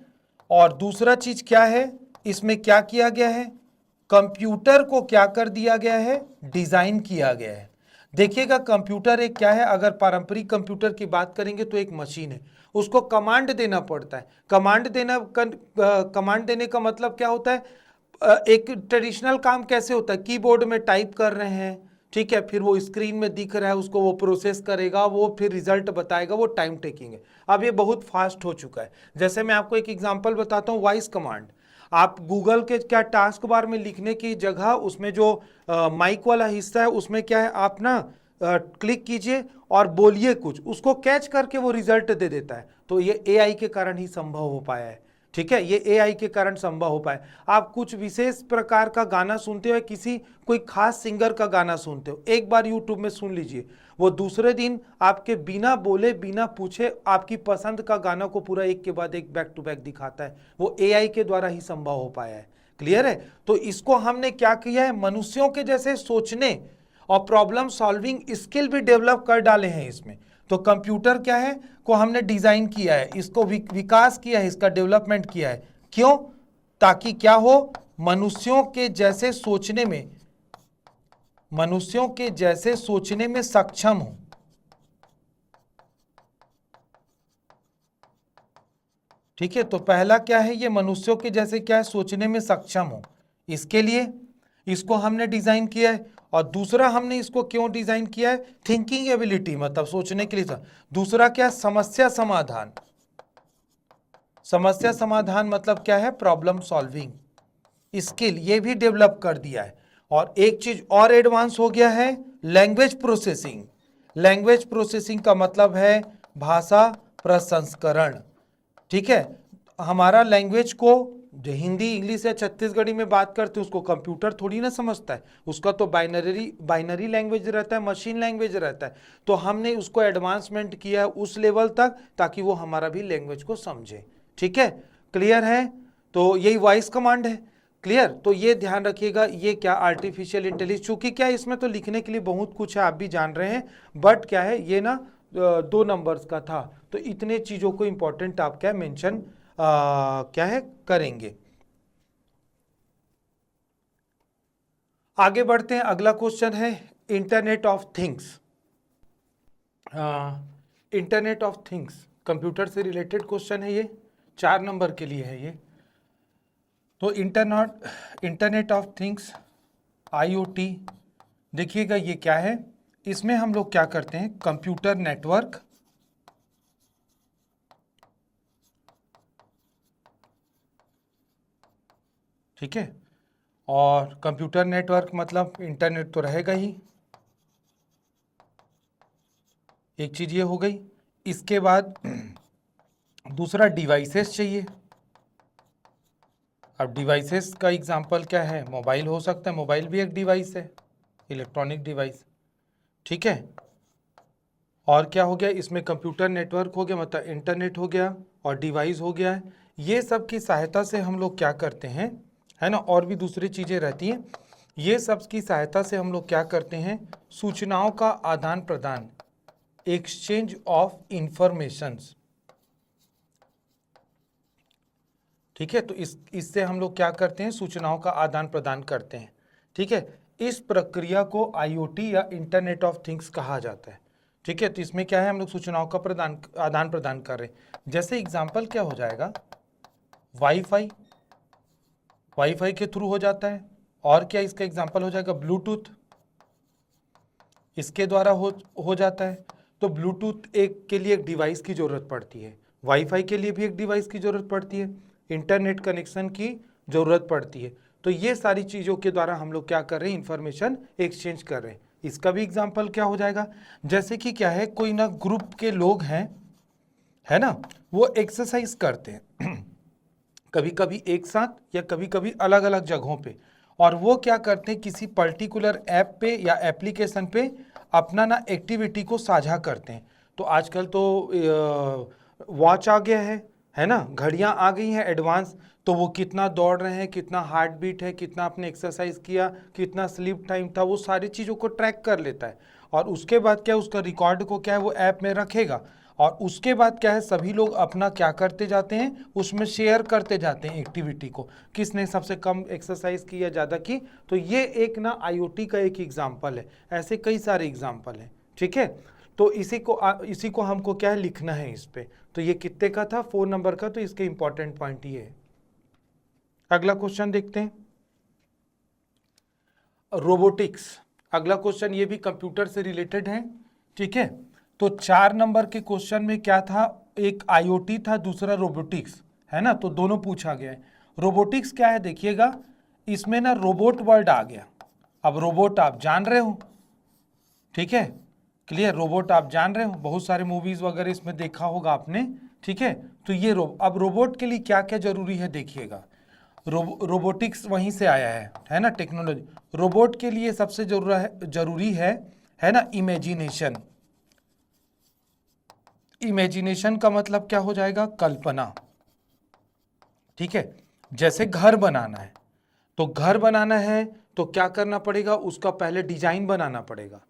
और दूसरा चीज क्या है, इसमें क्या किया गया है, कंप्यूटर को क्या कर दिया गया है, डिजाइन किया गया है। देखिएगा कंप्यूटर एक क्या है, अगर पारंपरिक कंप्यूटर की बात करेंगे तो एक मशीन है, उसको कमांड देना पड़ता है। कमांड देने का मतलब क्या होता है, एक ट्रेडिशनल काम कैसे होता है, कीबोर्ड में टाइप कर रहे हैं, ठीक है, फिर वो स्क्रीन में दिख रहा है, उसको वो प्रोसेस करेगा, वो फिर रिजल्ट बताएगा, वो टाइम टेकिंग है। अब ये बहुत फास्ट हो चुका है। जैसे मैं आपको एक एग्जांपल बताता हूँ, वॉइस कमांड। आप गूगल के क्या टास्क बार में लिखने की जगह उसमें जो माइक वाला हिस्सा है उसमें क्या है, आप ना क्लिक कीजिए और बोलिए कुछ, उसको कैच करके वो रिजल्ट दे देता है। तो ये एआई के कारण ही संभव हो पाया है, ठीक है, ये एआई के कारण संभव हो पाए। आप कुछ विशेष प्रकार का गाना सुनते हो, किसी कोई खास सिंगर का गाना सुनते हो, एक बार यूट्यूब में सुन लीजिए, वो दूसरे दिन आपके बिना बोले बिना पूछे आपकी पसंद का गाना को पूरा एक के बाद एक बैक टू बैक दिखाता है। वो एआई के द्वारा ही संभव हो पाया है, क्लियर है। तो इसको हमने क्या किया है, मनुष्यों के जैसे सोचने और प्रॉब्लम सॉल्विंग स्किल भी डेवलप कर डाले हैं इसमें। तो कंप्यूटर क्या है, को हमने डिजाइन किया है, इसको विकास किया है, इसका डेवलपमेंट किया है। क्यों, ताकि क्या हो, मनुष्यों के जैसे सोचने में सक्षम हो, ठीक है। तो पहला क्या है, ये मनुष्यों के जैसे क्या है, सोचने में सक्षम हो, इसके लिए इसको हमने डिजाइन किया है। और दूसरा हमने इसको क्यों डिजाइन किया है, थिंकिंग एबिलिटी, मतलब सोचने के लिए। दूसरा क्या, समस्या समाधान। समस्या समाधान मतलब क्या है, प्रॉब्लम सॉल्विंग स्किल, ये भी डेवलप कर दिया है। और एक चीज और एडवांस हो गया है, लैंग्वेज प्रोसेसिंग। लैंग्वेज प्रोसेसिंग का मतलब है भाषा प्रसंस्करण, ठीक है। हमारा लैंग्वेज को जो हिंदी इंग्लिश या छत्तीसगढ़ी में बात करते हैं उसको कंप्यूटर थोड़ी ना समझता है, उसका तो बाइनरी लैंग्वेज रहता है, मशीन लैंग्वेज रहता है। तो हमने उसको एडवांसमेंट किया है उस लेवल तक ताकि वो हमारा भी लैंग्वेज को समझे, ठीक है, क्लियर है। तो यही वॉइस कमांड है, क्लियर। तो ये ध्यान रखिएगा, ये क्या आर्टिफिशियल इंटेलिजेंस, चूंकि क्या इसमें तो लिखने के लिए बहुत कुछ है, आप भी जान रहे हैं, बट क्या है ये ना 2 नंबर्स का था, तो इतने चीजों को इंपॉर्टेंट आप क्या मेंशन क्या है करेंगे। आगे बढ़ते हैं, अगला क्वेश्चन है internet of things. Internet of things computer से रिलेटेड क्वेश्चन है, ये 4 नंबर के लिए है ये। तो इंटरनेट ऑफ थिंग्स IoT, देखिएगा ये क्या है, इसमें हम लोग क्या करते हैं, कंप्यूटर नेटवर्क, ठीक है। और कंप्यूटर नेटवर्क मतलब इंटरनेट तो रहेगा ही, एक चीज ये हो गई। इसके बाद दूसरा डिवाइसेस चाहिए। अब डिवाइसेस का एग्जांपल क्या है, मोबाइल हो सकता है, मोबाइल भी एक डिवाइस है, इलेक्ट्रॉनिक डिवाइस, ठीक है। और क्या हो गया, इसमें कंप्यूटर नेटवर्क हो गया, मतलब इंटरनेट हो गया और डिवाइस हो गया है। ये सब की सहायता से हम लोग क्या करते हैं, है ना, और भी दूसरी चीज़ें रहती हैं, ये सब की सहायता से हम लोग क्या करते हैं, सूचनाओं का आदान प्रदान, एक्सचेंज ऑफ इंफॉर्मेशंस, ठीक है। तो इससे हम लोग क्या करते हैं, सूचनाओं का आदान प्रदान करते हैं, ठीक है। इस प्रक्रिया को IoT या इंटरनेट ऑफ थिंग्स कहा जाता है, ठीक है। तो इसमें क्या है, हम लोग सूचनाओं का आदान प्रदान कर रहे हैं। जैसे एग्जांपल क्या हो जाएगा, वाईफाई के थ्रू हो जाता है। और क्या इसका एग्जांपल हो जाएगा, ब्लूटूथ, इसके द्वारा हो जाता है। तो ब्लूटूथ एक के लिए एक डिवाइस की जरूरत पड़ती है, वाईफाई के लिए भी एक डिवाइस की जरूरत पड़ती है, इंटरनेट कनेक्शन की जरूरत पड़ती है। तो ये सारी चीज़ों के द्वारा हम लोग क्या कर रहे हैं, इंफॉर्मेशन एक्सचेंज कर रहे हैं। इसका भी एग्जाम्पल क्या हो जाएगा, जैसे कि क्या है, कोई ना ग्रुप के लोग हैं, है ना, वो एक्सरसाइज करते हैं कभी कभी एक साथ या कभी कभी अलग अलग जगहों पे, और वो क्या करते हैं, किसी पर्टिकुलर ऐप पे या एप्लीकेशन पे अपना ना एक्टिविटी को साझा करते हैं। तो आजकल तो वॉच आ गया है ना, घड़ियां आ गई हैं एडवांस, तो वो कितना दौड़ रहे हैं, कितना हार्ट बीट है, कितना आपने एक्सरसाइज किया, कितना स्लीप टाइम था, वो सारी चीज़ों को ट्रैक कर लेता है। और उसके बाद क्या है, उसका रिकॉर्ड को क्या है वो ऐप में रखेगा। और उसके बाद क्या है, सभी लोग अपना क्या करते जाते हैं, उसमें शेयर करते जाते हैं एक्टिविटी को, किसने सबसे कम एक्सरसाइज की या ज़्यादा की। तो ये एक ना IoT का एक एग्जाम्पल है, ऐसे कई सारे एग्जाम्पल हैं, ठीक है। तो इसी को हमको क्या है लिखना है इस पे। तो ये कितने का था, 4 नंबर का, तो इसके इंपॉर्टेंट पॉइंट ये है। अगला क्वेश्चन देखते हैं, रोबोटिक्स। अगला क्वेश्चन ये भी कंप्यूटर से रिलेटेड है, ठीक है। तो 4 नंबर के क्वेश्चन में क्या था, एक IoT था, दूसरा रोबोटिक्स, है ना, तो दोनों पूछा गया है। रोबोटिक्स क्या है देखिएगा, इसमें ना रोबोट वर्ड आ गया। अब रोबोट आप जान रहे हो, ठीक है, क्लियर, रोबोट आप जान रहे हो, बहुत सारे मूवीज वगैरह इसमें देखा होगा आपने, ठीक है। तो ये अब रोबोट के लिए क्या क्या जरूरी है देखिएगा, रोबोटिक्स वहीं से आया है ना, टेक्नोलॉजी। रोबोट के लिए सबसे जरूरी है ना, इमेजिनेशन। इमेजिनेशन का मतलब क्या हो जाएगा, कल्पना, ठीक है। जैसे घर बनाना है, तो घर बनाना है तो क्या करना पड़ेगा, उसका पहले डिजाइन बनाना पड़ेगा,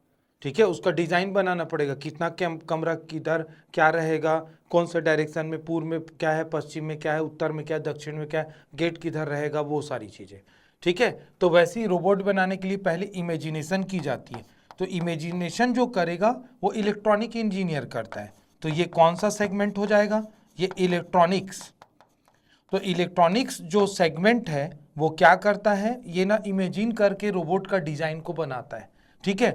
ठीक है, उसका डिजाइन बनाना पड़ेगा, कितना कमरा किधर क्या रहेगा, कौन से डायरेक्शन में, पूर्व में क्या है, पश्चिम में क्या है, उत्तर में क्या है, दक्षिण में क्या है, गेट किधर रहेगा, वो सारी चीजें, ठीक है। तो वैसे ही रोबोट बनाने के लिए पहले इमेजिनेशन की जाती है। तो इमेजिनेशन जो करेगा वो इलेक्ट्रॉनिक इंजीनियर करता है। तो ये कौन सा सेगमेंट हो जाएगा, ये इलेक्ट्रॉनिक्स। तो इलेक्ट्रॉनिक्स जो सेगमेंट है वो क्या करता है, ये ना इमेजिन करके रोबोट का डिजाइन को बनाता है, ठीक है।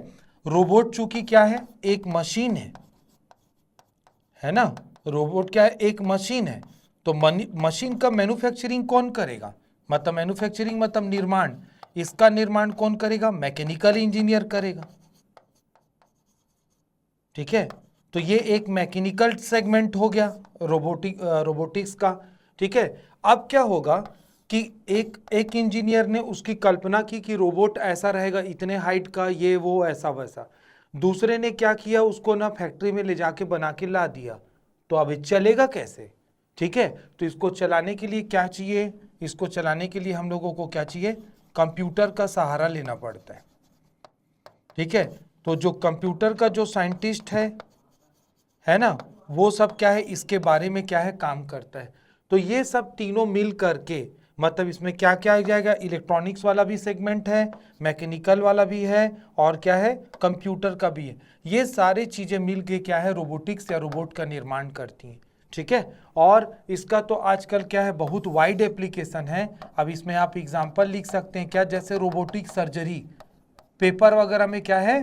रोबोट चूंकि क्या है, एक मशीन है ना, रोबोट क्या है, एक मशीन है। तो मशीन का मैन्युफैक्चरिंग कौन करेगा, मतलब मैन्युफैक्चरिंग मतलब निर्माण, इसका निर्माण कौन करेगा, मैकेनिकल इंजीनियर करेगा, ठीक है। तो ये एक मैकेनिकल सेगमेंट हो गया रोबोटिक्स का, ठीक है। अब क्या होगा कि एक इंजीनियर ने उसकी कल्पना की कि रोबोट ऐसा रहेगा, इतने हाइट का, ये वो ऐसा वैसा। दूसरे ने क्या किया, उसको ना फैक्ट्री में ले जाके बना के ला दिया। तो अब ये चलेगा कैसे, ठीक है। तो इसको चलाने के लिए क्या चाहिए, इसको चलाने के लिए हम लोगों को क्या चाहिए, कंप्यूटर का सहारा लेना पड़ता है, ठीक है। तो जो कंप्यूटर का जो साइंटिस्ट है ना, वो सब क्या है, इसके बारे में क्या है, काम करता है। तो ये सब तीनों मिल करके, मतलब इसमें क्या क्या आ जाएगा, इलेक्ट्रॉनिक्स वाला भी सेगमेंट है, मैकेनिकल वाला भी है, और क्या है, कंप्यूटर का भी है। ये सारी चीजें मिल के क्या है, रोबोटिक्स या रोबोट का निर्माण करती हैं, ठीक है। और इसका तो आजकल क्या है, बहुत वाइड एप्लीकेशन है। अब इसमें आप एग्जाम्पल लिख सकते हैं क्या, जैसे रोबोटिक सर्जरी, पेपर वगैरह में क्या है,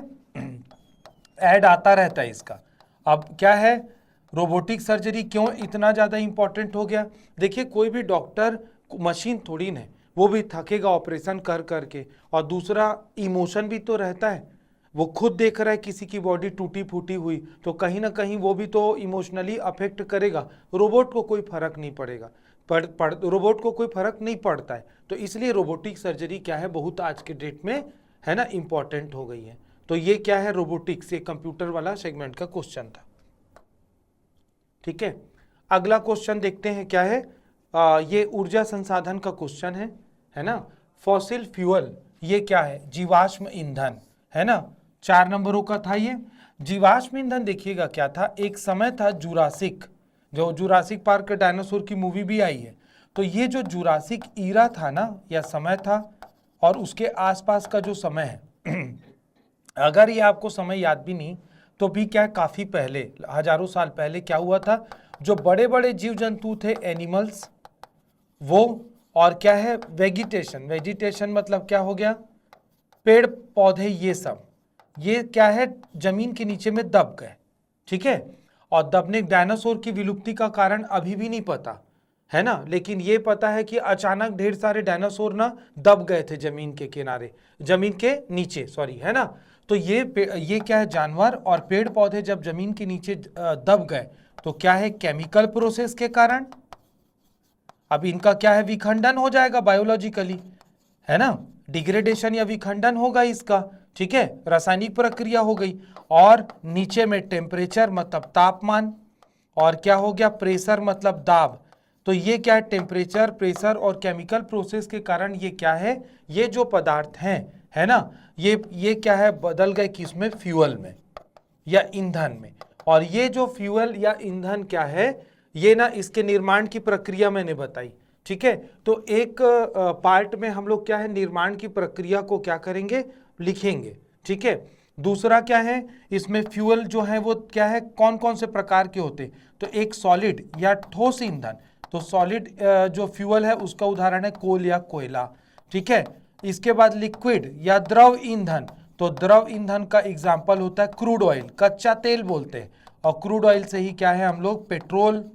ऐड आता रहता है इसका। अब क्या है, रोबोटिक सर्जरी क्यों इतना ज़्यादा इंपॉर्टेंट हो गया, देखिए कोई भी डॉक्टर मशीन थोड़ी न है, वो भी थकेगा ऑपरेशन कर करके, और दूसरा इमोशन भी तो रहता है, वो खुद देख रहा है किसी की बॉडी टूटी फूटी हुई, तो कहीं ना कहीं वो भी तो इमोशनली अफेक्ट करेगा। रोबोट को कोई फर्क नहीं पड़ेगा, रोबोट को कोई फर्क नहीं पड़ता है। तो इसलिए रोबोटिक सर्जरी क्या है, बहुत आज के डेट में है ना इंपॉर्टेंट हो गई है। तो ये क्या है, रोबोटिक्स, ये कंप्यूटर वाला सेगमेंट का क्वेश्चन था, ठीक है। अगला क्वेश्चन देखते हैं क्या है, ये ऊर्जा संसाधन का क्वेश्चन है ना। फॉसिल फ्यूल ये क्या है, जीवाश्म ईंधन, है ना, 4 नंबरों का था ये। जीवाश्म ईंधन देखिएगा क्या था, एक समय था जुरासिक, जो जुरासिक पार्क के डायनासोर की मूवी भी आई है। तो ये जो जुरासिक ईरा था ना, या समय था, और उसके आसपास का जो समय है अगर ये आपको समय याद भी नहीं तो भी क्या है, काफी पहले, हजारों साल पहले क्या हुआ था, जो बड़े बड़े जीव जंतु थे, एनिमल्स, वो, और क्या है, वेजिटेशन मतलब क्या हो गया, पेड़ पौधे, ये सब, ये क्या है, जमीन के नीचे में दब गए, ठीक है। और दबने, डायनासोर की विलुप्ति का कारण अभी भी नहीं पता, है ना, लेकिन ये पता है कि अचानक ढेर सारे डायनासोर ना दब गए थे जमीन के किनारे, जमीन के नीचे, सॉरी, है ना। तो ये क्या है, जानवर और पेड़ पौधे जब जमीन के नीचे दब गए, तो क्या है, केमिकल प्रोसेस के कारण अब इनका क्या है, विखंडन हो जाएगा बायोलॉजिकली, है ना, डिग्रेडेशन या विखंडन होगा इसका, ठीक है, रासायनिक प्रक्रिया हो गई। और नीचे में टेम्परेचर मतलब तापमान, और क्या हो गया, प्रेशर मतलब दाब, तो ये क्या है, टेम्परेचर, प्रेशर और केमिकल प्रोसेस के कारण ये क्या है, ये जो पदार्थ हैं, है ना, ये क्या है, बदल गए किसमें, फ्यूल में या ईंधन में। और ये जो फ्यूल या ईंधन क्या है, ये ना इसके निर्माण की प्रक्रिया मैंने बताई, ठीक है। तो एक पार्ट में हम लोग क्या है, निर्माण की प्रक्रिया को क्या करेंगे, लिखेंगे, ठीक है। दूसरा क्या है, इसमें फ्यूल जो है वो क्या है, कौन कौन से प्रकार के होते हैं, तो एक सॉलिड या ठोस ईंधन, तो सॉलिड जो फ्यूल है उसका उदाहरण है कोल या कोयला, ठीक है। इसके बाद लिक्विड या द्रव ईंधन, तो द्रव ईंधन का एग्जाम्पल होता है क्रूड ऑयल, कच्चा तेल बोलते हैं, और क्रूड ऑयल से ही क्या है हम लोग पेट्रोल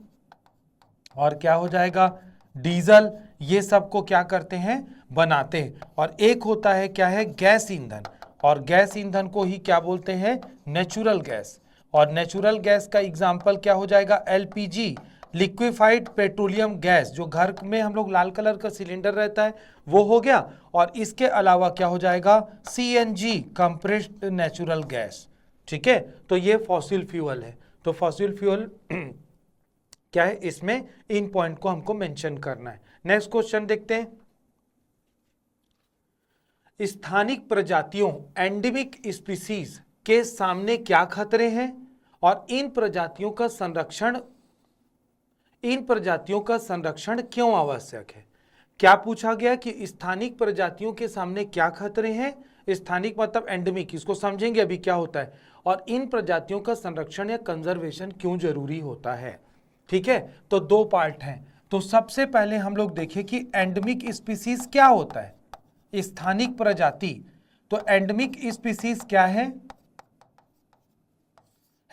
और क्या हो जाएगा, डीजल, ये सब को क्या करते हैं, बनाते हैं। और एक होता है क्या है, गैस ईंधन, और गैस ईंधन को ही क्या बोलते हैं, नेचुरल गैस। और नेचुरल गैस का एग्जाम्पल क्या हो जाएगा, एलपीजी, लिक्विफाइड पेट्रोलियम गैस, जो घर में हम लोग लाल कलर का सिलेंडर रहता है वो हो गया। और इसके अलावा क्या हो जाएगा, सीएनजी, कंप्रेस्ड नेचुरल गैस, ठीक है। तो ये फॉसिल फ्यूल है। तो फॉसिल फ्यूल क्या है, इसमें इन पॉइंट को हमको मेंशन करना है। नेक्स्ट क्वेश्चन देखते हैं, स्थानिक प्रजातियों एंडेमिक स्पीसीज के सामने क्या खतरे हैं और इन प्रजातियों का संरक्षण क्यों आवश्यक है। क्या पूछा गया कि स्थानिक प्रजातियों के सामने क्या खतरे हैं, स्थानिक मतलब एंडेमिक, इसको समझेंगे अभी क्या होता है, और इन प्रजातियों का संरक्षण या कंजर्वेशन क्यों जरूरी होता है, ठीक है। तो दो पार्ट हैं। तो सबसे पहले हम लोग देखें कि एंडेमिक स्पीसीज क्या होता है, स्थानिक प्रजाति। तो एंडेमिक स्पीसीज क्या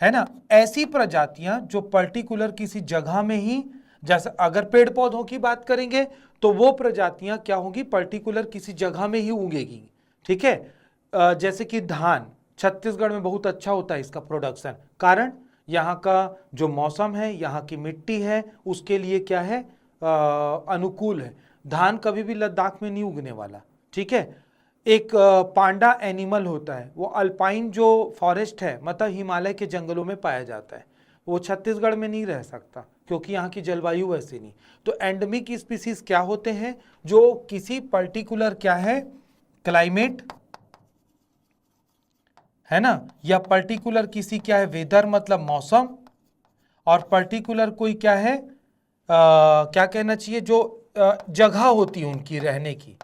है ना, ऐसी प्रजातियां जो पर्टिकुलर किसी जगह में ही, जैसे अगर पेड़ पौधों की बात करेंगे तो वो प्रजातियां क्या होंगी, पर्टिकुलर किसी जगह में ही उगेगी, ठीक है। जैसे कि धान छत्तीसगढ़ में बहुत अच्छा होता है इसका प्रोडक्शन, कारण यहाँ का जो मौसम है, यहाँ की मिट्टी है, उसके लिए क्या है, अनुकूल है। धान कभी भी लद्दाख में नहीं उगने वाला, ठीक है। एक पांडा एनिमल होता है, वो अल्पाइन जो फॉरेस्ट है, मतलब हिमालय के जंगलों में पाया जाता है, वो छत्तीसगढ़ में नहीं रह सकता क्योंकि यहाँ की जलवायु वैसी नहीं। तो एंडेमिक स्पीसीज क्या होते हैं, जो किसी पर्टिकुलर क्या है, क्लाइमेट है ना, या पर्टिकुलर किसी क्या है, वेदर मतलब मौसम, और पर्टिकुलर कोई क्या है, क्या कहना चाहिए, जो जगह होती है उनकी रहने की,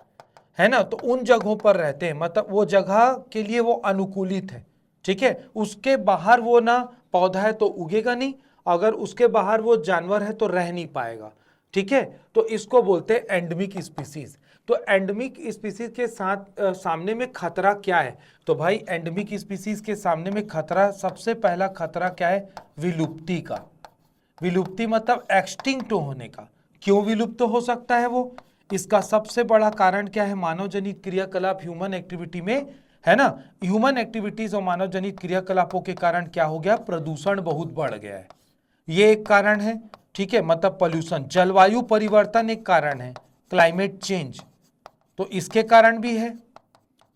है ना, तो उन जगहों पर रहते हैं, मतलब वो जगह के लिए वो अनुकूलित है, ठीक है। उसके बाहर वो ना पौधा है तो उगेगा नहीं, अगर उसके बाहर वो जानवर है तो रह नहीं पाएगा, ठीक है। तो इसको बोलते हैं एंडेमिक स्पीसीज। तो एंडेमिक स्पीसीज के साथ सामने में खतरा क्या है, तो भाई एंडेमिक स्पीसीज के सामने में खतरा, सबसे पहला खतरा क्या है, विलुप्ति का। विलुप्ति मतलब एक्सटिंक्ट होने का। क्यों विलुप्त हो सकता है वो, इसका सबसे बड़ा कारण क्या है, मानव जनित क्रियाकलाप, ह्यूमन एक्टिविटी में, है ना, ह्यूमन एक्टिविटीज और मानव जनित क्रियाकलापों के कारण क्या हो गया, प्रदूषण बहुत बढ़ गया है, ये एक कारण है, ठीक है, मतलब पोल्यूशन। जलवायु परिवर्तन एक कारण है, क्लाइमेट चेंज, तो इसके कारण भी है,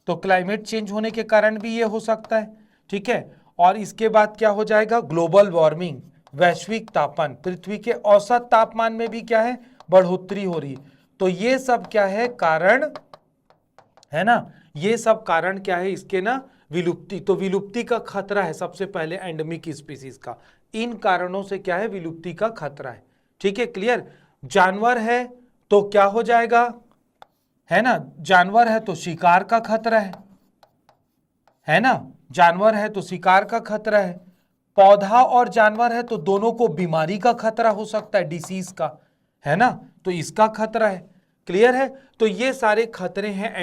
तो क्लाइमेट चेंज होने के कारण भी ये हो सकता है, ठीक है। और इसके बाद क्या हो जाएगा, ग्लोबल वार्मिंग, वैश्विक तापमान, पृथ्वी के औसत तापमान में भी क्या है, बढ़ोतरी हो रही है। तो ये सब क्या है, कारण है ना, ये सब कारण क्या है इसके ना, विलुप्ति। तो विलुप्ति का खतरा है सबसे पहले एंडेमिक स्पीसीज का, इन कारणों से क्या है, विलुप्ति का खतरा है, ठीक है, क्लियर। जानवर है तो क्या हो जाएगा, है ना, जानवर है तो शिकार का खतरा है ना, जानवर है तो शिकार का खतरा है। पौधा और जानवर है तो दोनों को बीमारी का खतरा हो सकता है, डिसीज का, है ना, तो इसका खतरा है, क्लियर है। तो ये सारे खतरे हैं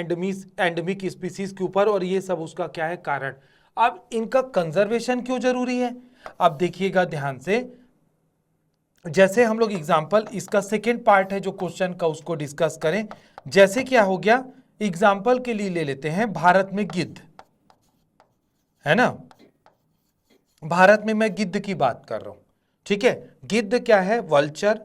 एंडेमिक स्पीसीज के ऊपर, और ये सब उसका क्या है, कारण। अब इनका कंजर्वेशन क्यों जरूरी है, अब देखिएगा ध्यान से, जैसे हम लोग एग्जाम्पल, इसका सेकेंड पार्ट है जो क्वेश्चन का, उसको डिस्कस करें। जैसे क्या हो गया, एग्जाम्पल के लिए ले लेते हैं भारत में गिद्ध, है ना, भारत में मैं गिद्ध की बात कर रहा हूं, ठीक है। गिद्ध क्या है, वल्चर,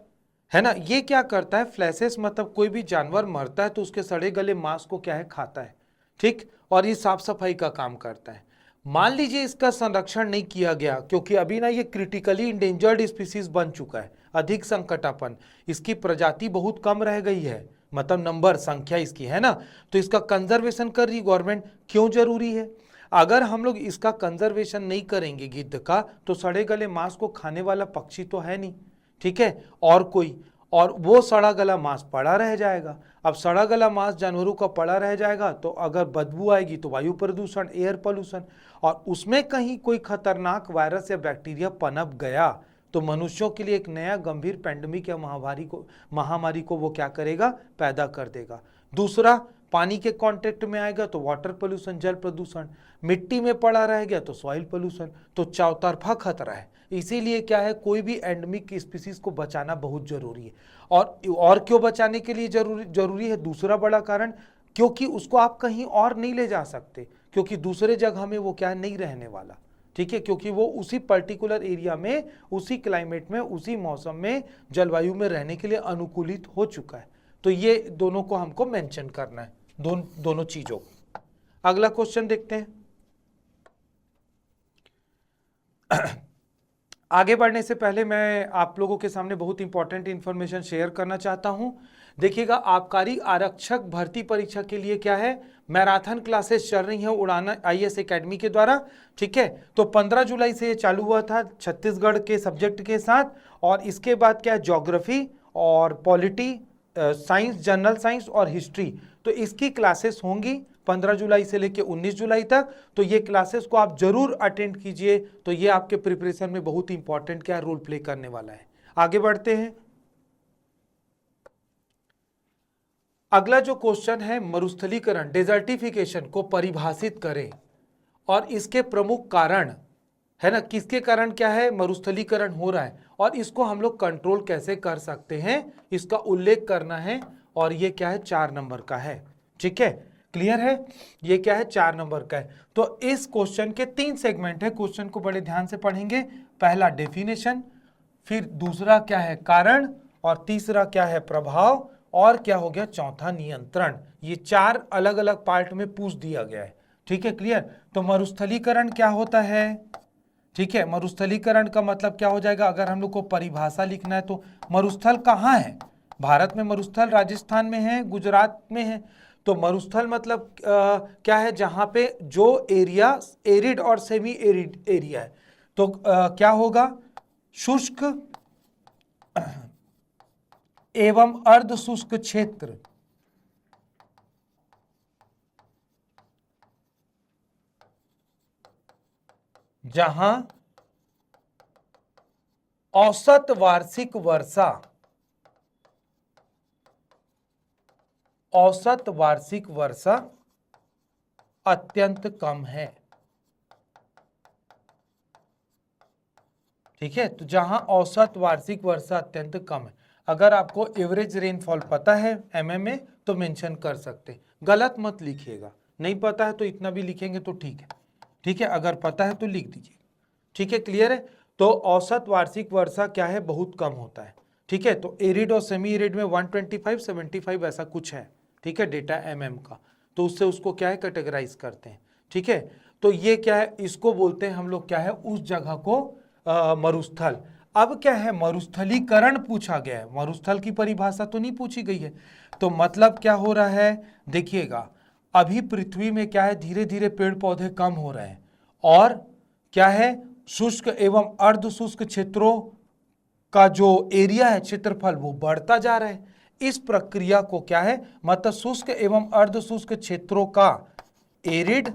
है ना, ये क्या करता है, फ्लैशेस मतलब कोई भी जानवर मरता है तो उसके सड़े गले मांस को क्या है, खाता है, ठीक, और ये साफ सफाई का काम करता है। मान लीजिए इसका संरक्षण नहीं किया गया, क्योंकि अभी ना ये क्रिटिकली इंडेंजर्ड स्पीसीज बन चुका है, अधिक संकटापन, इसकी प्रजाति बहुत कम रह गई है, मतलब नंबर संख्या इसकी है ना, तो इसका कंजर्वेशन कर रही गवर्नमेंट। क्यों जरूरी है? अगर हम लोग इसका कंजर्वेशन नहीं करेंगे गिद्ध का, तो सड़े गले मांस को खाने वाला पक्षी तो है नहीं, ठीक है, और कोई, और वो सड़ा गला मांस पड़ा रह जाएगा। अब सड़ा गला मांस जानवरों का पड़ा रह जाएगा तो अगर बदबू आएगी तो वायु प्रदूषण, एयर पोल्यूशन, और उसमें कहीं कोई खतरनाक वायरस या बैक्टीरिया पनप गया तो मनुष्यों के लिए एक नया गंभीर पैंडेमिक या महामारी को वो क्या करेगा, पैदा कर देगा। दूसरा, पानी के कांटेक्ट में आएगा तो वाटर पोल्यूशन, जल प्रदूषण, मिट्टी में पड़ा रह गया तो सॉइल पोल्यूशन, तो चौतरफा खतरा है। इसीलिए क्या है, कोई भी एंडेमिक स्पीसीज को बचाना बहुत जरूरी है। और क्यों बचाने के लिए जरूरी है? दूसरा बड़ा कारण, क्योंकि उसको आप कहीं और नहीं ले जा सकते, क्योंकि दूसरे जगह में वो क्या नहीं रहने वाला, ठीक है, क्योंकि वो उसी पर्टिकुलर एरिया में, उसी क्लाइमेट में, उसी मौसम में, जलवायु में रहने के लिए अनुकूलित हो चुका है। तो ये दोनों को हमको मेंशन करना है, दोनों चीजों। अगला क्वेश्चन देखते हैं। आगे बढ़ने से पहले मैं आप लोगों के सामने बहुत इंपॉर्टेंट इंफॉर्मेशन शेयर करना चाहता हूं। देखिएगा, आबकारी आरक्षक भर्ती परीक्षा के लिए क्या है, मैराथन क्लासेस चल रही हैं उड़ान IAS एकेडमी के द्वारा, ठीक है। तो 15 जुलाई से ये चालू हुआ था छत्तीसगढ़ के सब्जेक्ट के साथ, और इसके बाद क्या है, ज्योग्राफी और पॉलिटी, साइंस, जनरल साइंस और हिस्ट्री, तो इसकी क्लासेस होंगी 15 जुलाई से लेकर 19 जुलाई तक। तो ये क्लासेस को आप जरूर अटेंड कीजिए, तो ये आपके प्रिपरेशन में बहुत इंपॉर्टेंट क्या रोल प्ले करने वाला है। आगे बढ़ते हैं। अगला जो क्वेश्चन है, मरुस्थलीकरण, डेजर्टिफिकेशन को परिभाषित करें और इसके प्रमुख कारण, है ना, किसके कारण क्या है मरुस्थलीकरण हो रहा है, और इसको हम लोग कंट्रोल कैसे कर सकते हैं, इसका उल्लेख करना है। और ये क्या है, 4 नंबर का है, ठीक है, क्लियर है, ये क्या है, 4 नंबर का है। तो इस क्वेश्चन के 3 सेगमेंट है, क्वेश्चन को बड़े ध्यान से पढ़ेंगे। पहला डेफिनेशन, फिर दूसरा क्या है कारण, और तीसरा क्या है प्रभाव, और क्या हो गया चौथा नियंत्रण। ये 4 अलग अलग पार्ट में पूछ दिया गया है, ठीक है, क्लियर। तो मरुस्थलीकरण क्या होता है, ठीक है, मरुस्थलीकरण का मतलब क्या हो जाएगा, अगर हम लोग को परिभाषा लिखना है तो मरुस्थल कहाँ है, भारत में मरुस्थल राजस्थान में है, गुजरात में है। तो मरुस्थल मतलब क्या है, जहां पे जो एरिया एरिड और सेमी एरिड एरिया है, तो क्या होगा, शुष्क एवं अर्ध शुष्क क्षेत्र, जहां औसत वार्षिक वर्षा अत्यंत कम है, ठीक है। तो जहां औसत वार्षिक वर्षा अत्यंत कम है, अगर आपको एवरेज रेनफॉल पता है mm में तो मेंशन कर सकते हैं, गलत मत लिखिएगा, नहीं पता है तो इतना भी लिखेंगे तो ठीक है, ठीक है, अगर पता है तो लिख दीजिए, ठीक है, क्लियर है। तो औसत वार्षिक वर्षा क्या है, बहुत कम होता है, ठीक है। तो एरिड और सेमी एरिड में 125, 75 ऐसा कुछ है, ठीक है, डेटा mm का, तो उससे उसको क्या है कैटेगराइज करते हैं, ठीक है। तो ये क्या है, इसको बोलते हैं हम लोग क्या है, उस जगह को मरुस्थल। अब क्या है, मरुस्थलीकरण पूछा गया है, मरुस्थल की परिभाषा तो नहीं पूछी गई है। तो मतलब क्या हो रहा है, देखिएगा, अभी पृथ्वी में क्या है, धीरे धीरे पेड़ पौधे कम हो रहे हैं, और क्या है, शुष्क एवं अर्ध शुष्क क्षेत्रों का जो एरिया है, क्षेत्रफल, वो बढ़ता जा रहा है। इस प्रक्रिया को क्या है, मतलब शुष्क एवं अर्ध शुष्क क्षेत्रों का एरिड,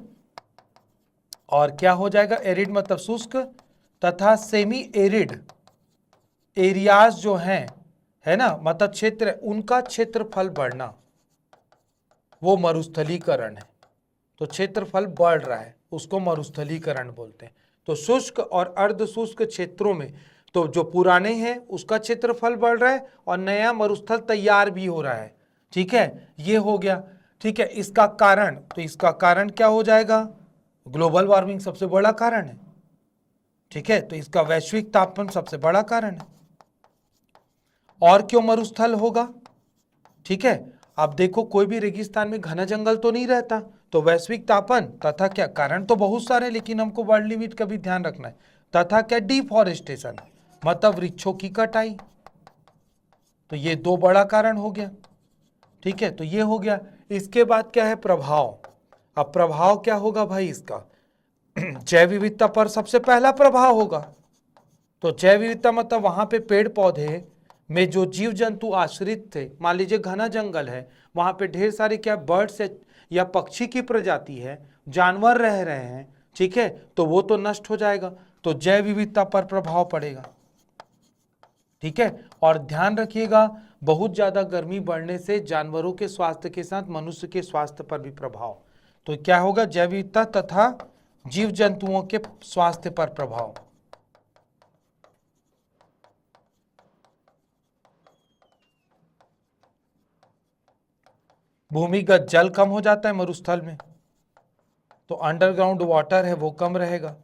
और क्या हो जाएगा, एरिड मतलब शुष्क, तथा सेमी एरिड एरियाज जो हैं, है ना, मतलब क्षेत्र, उनका क्षेत्रफल बढ़ना, वो मरुस्थलीकरण है। तो क्षेत्रफल बढ़ रहा है, उसको मरुस्थलीकरण बोलते हैं। तो शुष्क और अर्ध शुष्क क्षेत्रों में तो जो पुराने हैं उसका क्षेत्रफल बढ़ रहा है, और नया मरुस्थल तैयार भी हो रहा है, ठीक है, ये हो गया, ठीक है। इसका कारण, तो इसका कारण क्या हो जाएगा, ग्लोबल वार्मिंग सबसे बड़ा कारण है, ठीक है, तो इसका वैश्विक तापमान सबसे बड़ा कारण है। और क्यों मरुस्थल होगा, ठीक है। अब देखो, कोई भी रेगिस्तान में घना जंगल तो नहीं रहता, तो वैश्विक तापन तथा क्या, कारण तो बहुत सारे, लेकिन हमको वर्ल्ड लिमिट का भी ध्यान रखना है, तथा क्या, डिफॉरेस्टेशन मतलब वृक्षों की कटाई, तो ये दो बड़ा कारण हो गया, ठीक है, तो ये हो गया। इसके बाद क्या है, प्रभाव। अब प्रभाव क्या होगा भाई इसका, जैव विविधता पर सबसे पहला प्रभाव होगा। तो जैव विविधता मतलब वहां पे पेड़ पौधे में जो जीव जंतु आश्रित थे, मान लीजिए घना जंगल है, वहां पे ढेर सारे क्या बर्ड्स या पक्षी की प्रजाति है, जानवर रह रहे हैं, ठीक है, तो वो तो नष्ट हो जाएगा, तो जैव विविधता पर प्रभाव पड़ेगा, ठीक है। और ध्यान रखिएगा, बहुत ज्यादा गर्मी बढ़ने से जानवरों के स्वास्थ्य के साथ मनुष्य के स्वास्थ्य पर भी प्रभाव। तो क्या होगा, जैव विविधता तथा जीव जंतुओं के स्वास्थ्य पर प्रभाव। भूमिगत जल कम हो जाता है मरुस्थल में, तो अंडरग्राउंड वाटर है वो कम रहेगा,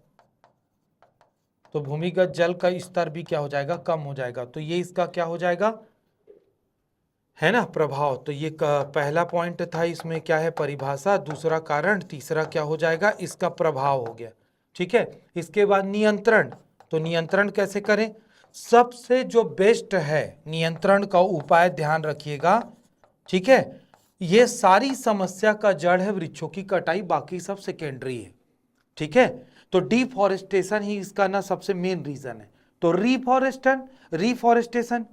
तो भूमिगत जल का स्तर भी क्या हो जाएगा, कम हो जाएगा। तो ये इसका क्या हो जाएगा, है ना, प्रभाव। तो ये पहला पॉइंट था, इसमें क्या है, परिभाषा, दूसरा कारण, तीसरा क्या हो जाएगा, इसका प्रभाव हो गया, ठीक है। इसके बाद नियंत्रण। तो नियंत्रण कैसे करें, सबसे जो बेस्ट है नियंत्रण का उपाय, ध्यान रखिएगा, ठीक है। ये सारी समस्या का जड़ है वृक्षों की कटाई, बाकी सब सेकेंडरी है, ठीक है। तो डिफॉरेस्टेशन ही इसका ना सबसे मेन रीजन है। तो रिफॉरेस्टेशन,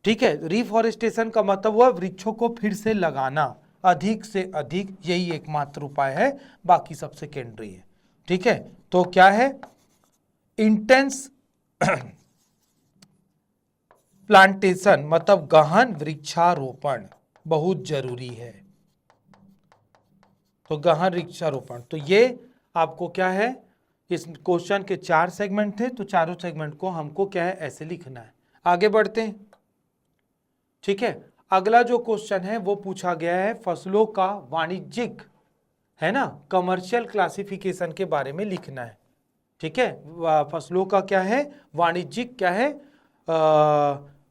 ठीक है, रिफॉरेस्टेशन का मतलब हुआ वृक्षों को फिर से लगाना, अधिक से अधिक, यही एकमात्र उपाय है, बाकी सब सेकेंडरी है, ठीक है। तो क्या है, इंटेंस प्लांटेशन मतलब गहन वृक्षारोपण बहुत जरूरी है। तो गहन वृक्षारोपण, तो ये आपको क्या है, इस क्वेश्चन के 4 सेगमेंट थे, तो चारों सेगमेंट को हमको क्या है, ऐसे लिखना है। आगे बढ़ते हैं, ठीक है। अगला जो क्वेश्चन है वो पूछा गया है फसलों का वाणिज्यिक, है ना, कमर्शियल क्लासिफिकेशन के बारे में लिखना है, ठीक है। फसलों का क्या है, वाणिज्यिक क्या है,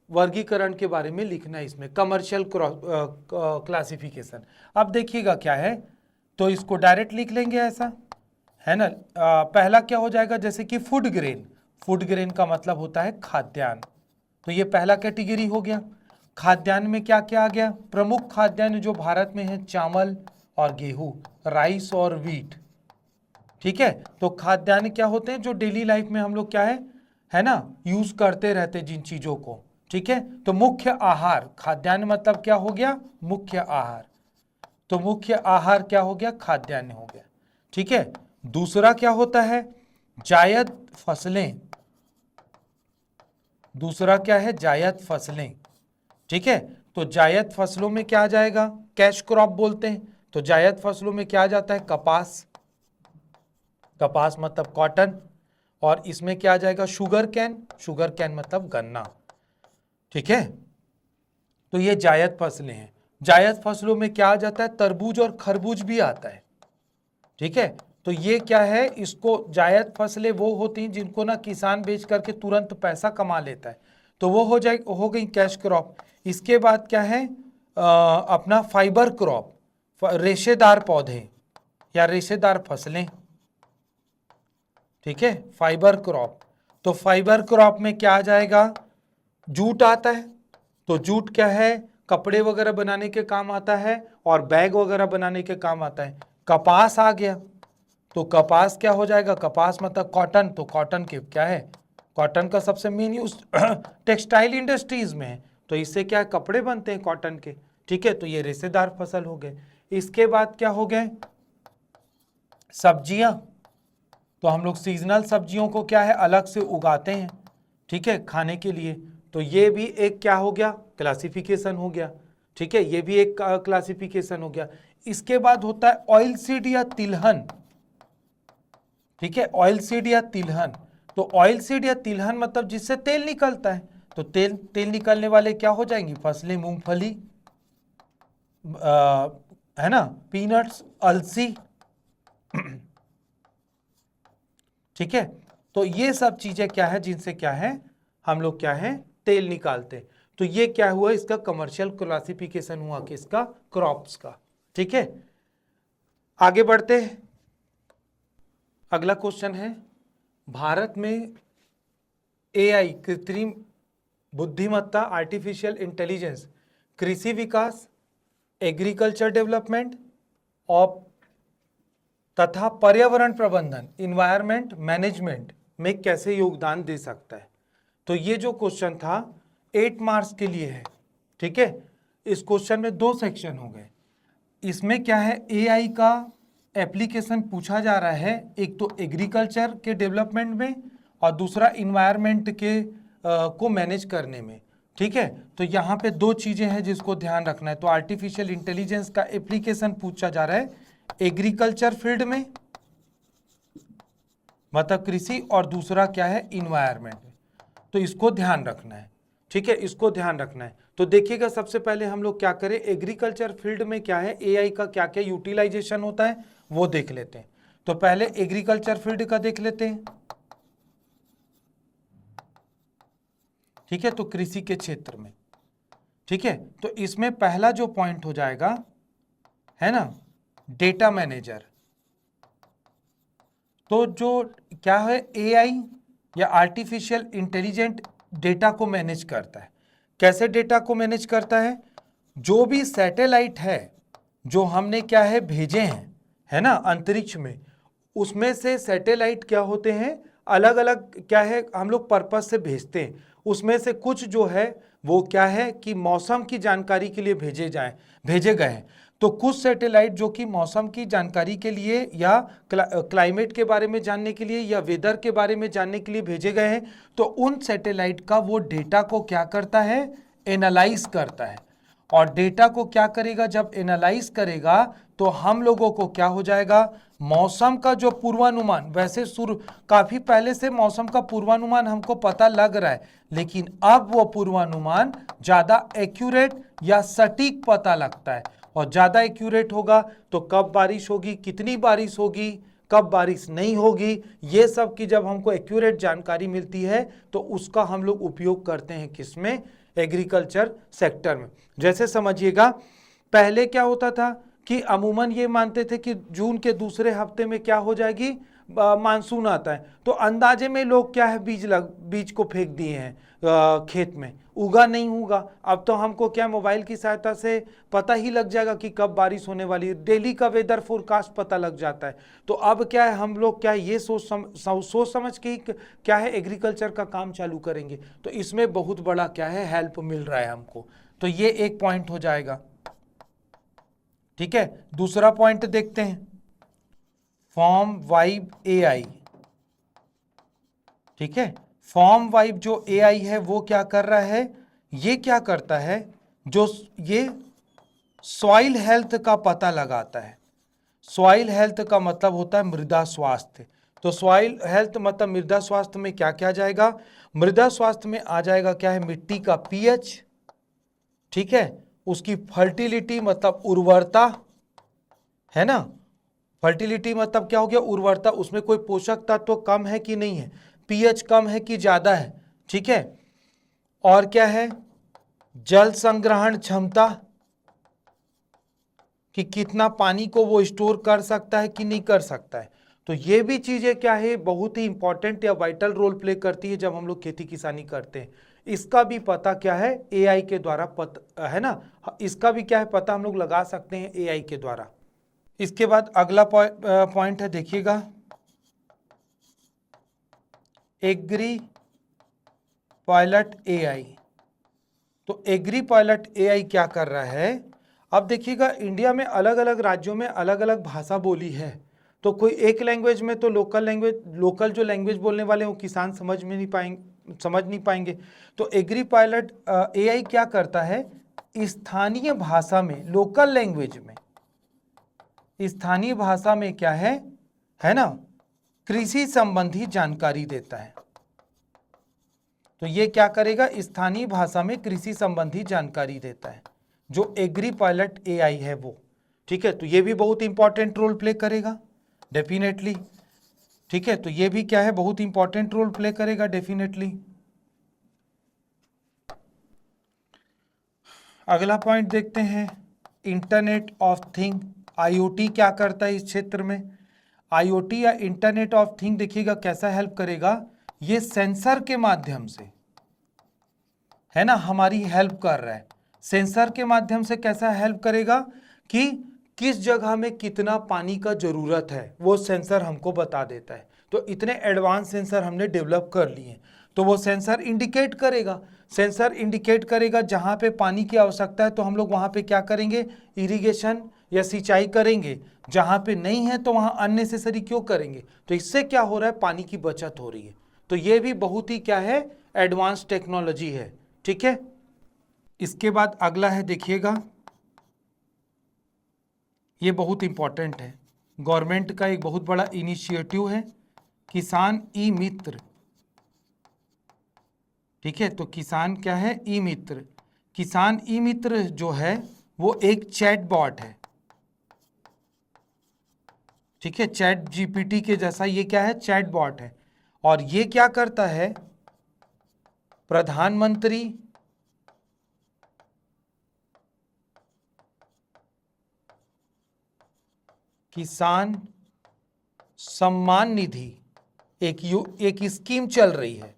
वर्गीकरण के बारे में लिखना है इसमें, कमर्शियल क्लासिफिकेशन। अब देखिएगा क्या है, तो इसको डायरेक्ट लिख लेंगे ऐसा, है ना। पहला क्या हो जाएगा, जैसे कि फूड ग्रेन, फूड ग्रेन का मतलब होता है खाद्यान्न, तो ये पहला कैटेगरी हो गया। खाद्यान्न में क्या क्या आ गया, प्रमुख खाद्यान्न जो भारत में है, चावल और गेहूं, राइस और व्हीट, ठीक है। तो खाद्यान्न क्या होते हैं, जो डेली लाइफ में हम लोग क्या है ना, यूज करते रहते जिन चीजों को, ठीक है। तो मुख्य आहार, खाद्यान्न मतलब क्या हो गया, मुख्य आहार, तो मुख्य आहार क्या हो गया, खाद्यान्न हो गया, ठीक है। दूसरा क्या होता है, जायद फसलें, दूसरा क्या है, जायद फसलें, ठीक है। तो जायद फसलों में क्या आ जाएगा, कैश क्रॉप बोलते हैं, तो जायद फसलों में क्या आ जाता है, कपास, कपास मतलब कॉटन, और इसमें क्या आ जाएगा, शुगर कैन, शुगर कैन मतलब गन्ना, ठीक है। तो ये जायद फसलें हैं। जायद फसलों में क्या आ जाता है, तरबूज और खरबूज भी आता है, ठीक है। तो ये क्या है, इसको जायद फसलें वो होती हैं जिनको ना किसान बेच करके तुरंत पैसा कमा लेता है, तो वो हो गई कैश क्रॉप। इसके बाद क्या है, अपना फाइबर क्रॉप, रेशेदार पौधे या रेशेदार फसलें, ठीक है, फाइबर क्रॉप। तो फाइबर क्रॉप में क्या आ जाएगा, जूट आता है, तो जूट क्या है, कपड़े वगैरह बनाने के काम आता है और बैग वगैरह बनाने के काम आता है। कपास आ गया, तो कपास क्या हो जाएगा, कपास मतलब कॉटन, तो कॉटन के क्या है, कॉटन का सबसे मेन यूज टेक्सटाइल इंडस्ट्रीज में है, तो इससे क्या है, कपड़े बनते हैं कॉटन के, ठीक है। तो ये रेशेदार फसल हो गए। इसके बाद क्या हो गए, सब्जियां, तो हम लोग सीजनल सब्जियों को क्या है, अलग से उगाते हैं, ठीक है, खाने के लिए, तो ये भी एक क्या हो गया, क्लासिफिकेशन हो गया, ठीक है, ये भी एक क्लासिफिकेशन हो गया। इसके बाद होता है ऑयल सीड या तिलहन, ठीक है, ऑयल सीड या तिलहन। तो ऑयल सीड या तिलहन मतलब जिससे तेल निकलता है, तो तेल निकलने वाले क्या हो जाएंगी, फसलें, मूंगफली, है ना, पीनट्स, अलसी, ठीक है। तो ये सब चीजें क्या है, जिनसे क्या है, हम लोग क्या है, तेल निकालते हैं। तो ये क्या हुआ, इसका कमर्शियल क्लासिफिकेशन हुआ किसका, क्रॉप्स का, ठीक है। आगे बढ़ते हैं, अगला क्वेश्चन है, भारत में एआई कृत्रिम बुद्धिमत्ता आर्टिफिशियल इंटेलिजेंस कृषि विकास, एग्रीकल्चर डेवलपमेंट और तथा पर्यावरण प्रबंधन इन्वायरमेंट मैनेजमेंट में कैसे योगदान दे सकता है। तो ये जो क्वेश्चन था 8 मार्क्स के लिए है, ठीक है। इस क्वेश्चन में 2 सेक्शन हो गए। इसमें क्या है, एआई का एप्लीकेशन पूछा जा रहा है, एक तो एग्रीकल्चर के डेवलपमेंट में और दूसरा इन्वायरमेंट के को मैनेज करने में, ठीक है। तो यहाँ पे 2 चीजें हैं जिसको ध्यान रखना है। तो आर्टिफिशियल इंटेलिजेंस का एप्लीकेशन पूछा जा रहा है एग्रीकल्चर फील्ड में, मतलब कृषि, और दूसरा क्या है, इन्वायरमेंट। तो इसको ध्यान रखना है, ठीक है, इसको ध्यान रखना है। तो देखिएगा, सबसे पहले हम लोग क्या करें, एग्रीकल्चर फील्ड में क्या है, एआई का क्या क्या यूटिलाइजेशन होता है वो देख लेते हैं। तो पहले एग्रीकल्चर फील्ड का देख लेते हैं, ठीक है। तो कृषि के क्षेत्र में, ठीक है। तो इसमें पहला जो पॉइंट हो जाएगा है ना, डेटा मैनेजर। तो जो क्या है, एआई या आर्टिफिशियल इंटेलिजेंट डेटा को मैनेज करता है। कैसे डेटा को मैनेज करता है, जो भी सैटेलाइट है जो हमने क्या है भेजे हैं, है ना, अंतरिक्ष में, उसमें से सैटेलाइट क्या होते हैं, अलग अलग क्या है, हम लोग पर्पस से भेजते हैं। उसमें से कुछ जो है वो क्या है कि मौसम की जानकारी के लिए भेजे गए हैं। तो कुछ सैटेलाइट जो कि मौसम की जानकारी के लिए या क्लाइमेट के बारे में जानने के लिए या वेदर के बारे में जानने के लिए भेजे गए हैं। तो उन सैटेलाइट का वो डेटा को क्या करता है, एनालाइज करता है। और डेटा को क्या करेगा, जब एनालाइज करेगा तो हम लोगों को क्या हो जाएगा, मौसम का जो पूर्वानुमान, वैसे काफी पहले से मौसम का पूर्वानुमान हमको पता लग रहा है, लेकिन अब वो पूर्वानुमान ज्यादा एक्यूरेट या सटीक पता लगता है। और ज्यादा एक्यूरेट होगा तो कब बारिश होगी, कितनी बारिश होगी, कब बारिश नहीं होगी, ये सब की जब हमको एक्यूरेट जानकारी मिलती है तो उसका हम लोग उपयोग करते हैं किसमें, एग्रीकल्चर सेक्टर में। जैसे समझिएगा, पहले क्या होता था कि अमूमन ये मानते थे कि जून के दूसरे हफ्ते में क्या हो जाएगी, मानसून आता है। तो अंदाजे में लोग क्या है, बीज को फेंक दिए हैं खेत में, उगा नहीं होगा। अब तो हमको क्या, मोबाइल की सहायता से पता ही लग जाएगा कि कब बारिश होने वाली है, डेली का वेदर फोरकास्ट पता लग जाता है। तो अब क्या है, हम लोग क्या ये सोच समझ के ही क्या है एग्रीकल्चर का काम चालू करेंगे। तो इसमें बहुत बड़ा क्या है, हेल्प मिल रहा है हमको। तो ये एक पॉइंट हो जाएगा, ठीक है। दूसरा पॉइंट देखते हैं, फॉर्म वाइब एआई, ठीक है। फॉर्म वाइब जो एआई है वो क्या कर रहा है, ये क्या करता है, जो ये सॉइल हेल्थ का पता लगाता है। सॉइल हेल्थ का मतलब होता है मृदा स्वास्थ्य। तो सॉइल हेल्थ मतलब मृदा स्वास्थ्य में क्या क्या जाएगा, मृदा स्वास्थ्य में आ जाएगा क्या है, मिट्टी का पीएच, ठीक है, उसकी फर्टिलिटी मतलब उर्वरता, है ना। फर्टिलिटी मतलब क्या हो गया, उर्वरता, उसमें कोई पोषक तत्व कम है कि नहीं है, पीएच कम है कि ज्यादा है, ठीक है। और क्या है, जल संग्रहण क्षमता, कि कितना पानी को वो स्टोर कर सकता है कि नहीं कर सकता है। तो ये भी चीजें क्या है, बहुत ही इंपॉर्टेंट या वाइटल रोल प्ले करती है जब हम लोग खेती किसानी करते हैं। इसका भी पता क्या है, एआई के द्वारा पता है ना, इसका भी क्या है पता हम लोग लगा सकते हैं एआई के द्वारा। इसके बाद अगला पॉइंट है, देखिएगा, एग्री पायलट एआई। तो एग्री पायलट एआई क्या कर रहा है, अब देखिएगा, इंडिया में अलग अलग राज्यों में अलग अलग भाषा बोली है। तो कोई एक लैंग्वेज में तो लोकल जो लैंग्वेज बोलने वाले हैं वो किसान समझ नहीं पाएंगे। तो एग्री पायलट एआई क्या करता है, स्थानीय भाषा में, लोकल लैंग्वेज में, स्थानीय भाषा में क्या है ना, कृषि संबंधी जानकारी देता है। तो ये क्या करेगा, स्थानीय भाषा में कृषि संबंधी जानकारी देता है, जो एग्री पायलट एआई है वो, ठीक है। तो ये भी बहुत इंपॉर्टेंट रोल प्ले करेगा डेफिनेटली, ठीक है। तो ये भी क्या है, बहुत इंपॉर्टेंट रोल प्ले करेगा डेफिनेटली। अगला पॉइंट देखते हैं, इंटरनेट ऑफ थिंग, आईओटी क्या करता है इस क्षेत्र में। आईओटी या इंटरनेट ऑफ थिंग देखिएगा कैसा हेल्प करेगा, ये सेंसर के माध्यम से, है ना, हमारी हेल्प कर रहा है। सेंसर के माध्यम से कैसा हेल्प करेगा कि किस जगह में कितना पानी का जरूरत है वो सेंसर हमको बता देता है। तो इतने एडवांस सेंसर हमने डेवलप कर लिए। तो वो सेंसर इंडिकेट करेगा, सेंसर इंडिकेट करेगा जहां पे पानी की आवश्यकता है तो हम लोग वहां पे क्या करेंगे, इरिगेशन या सिंचाई करेंगे। जहां पे नहीं है तो वहां अननेसेसरी क्यों करेंगे। तो इससे क्या हो रहा है, पानी की बचत हो रही है। तो ये भी बहुत ही क्या है, एडवांस टेक्नोलॉजी है। ठीक है, इसके बाद अगला है, देखिएगा, ये बहुत इंपॉर्टेंट है। गवर्नमेंट का एक बहुत बड़ा इनिशिएटिव है, किसान ई मित्र। ठीक है, तो किसान क्या है, ई मित्र। किसान ई मित्र जो है वो एक चैट बॉट है। ठीक है, चैट जीपीटी के जैसा ये क्या है, चैट बॉट है। और ये क्या करता है, प्रधानमंत्री किसान सम्मान निधि एक स्कीम चल रही है।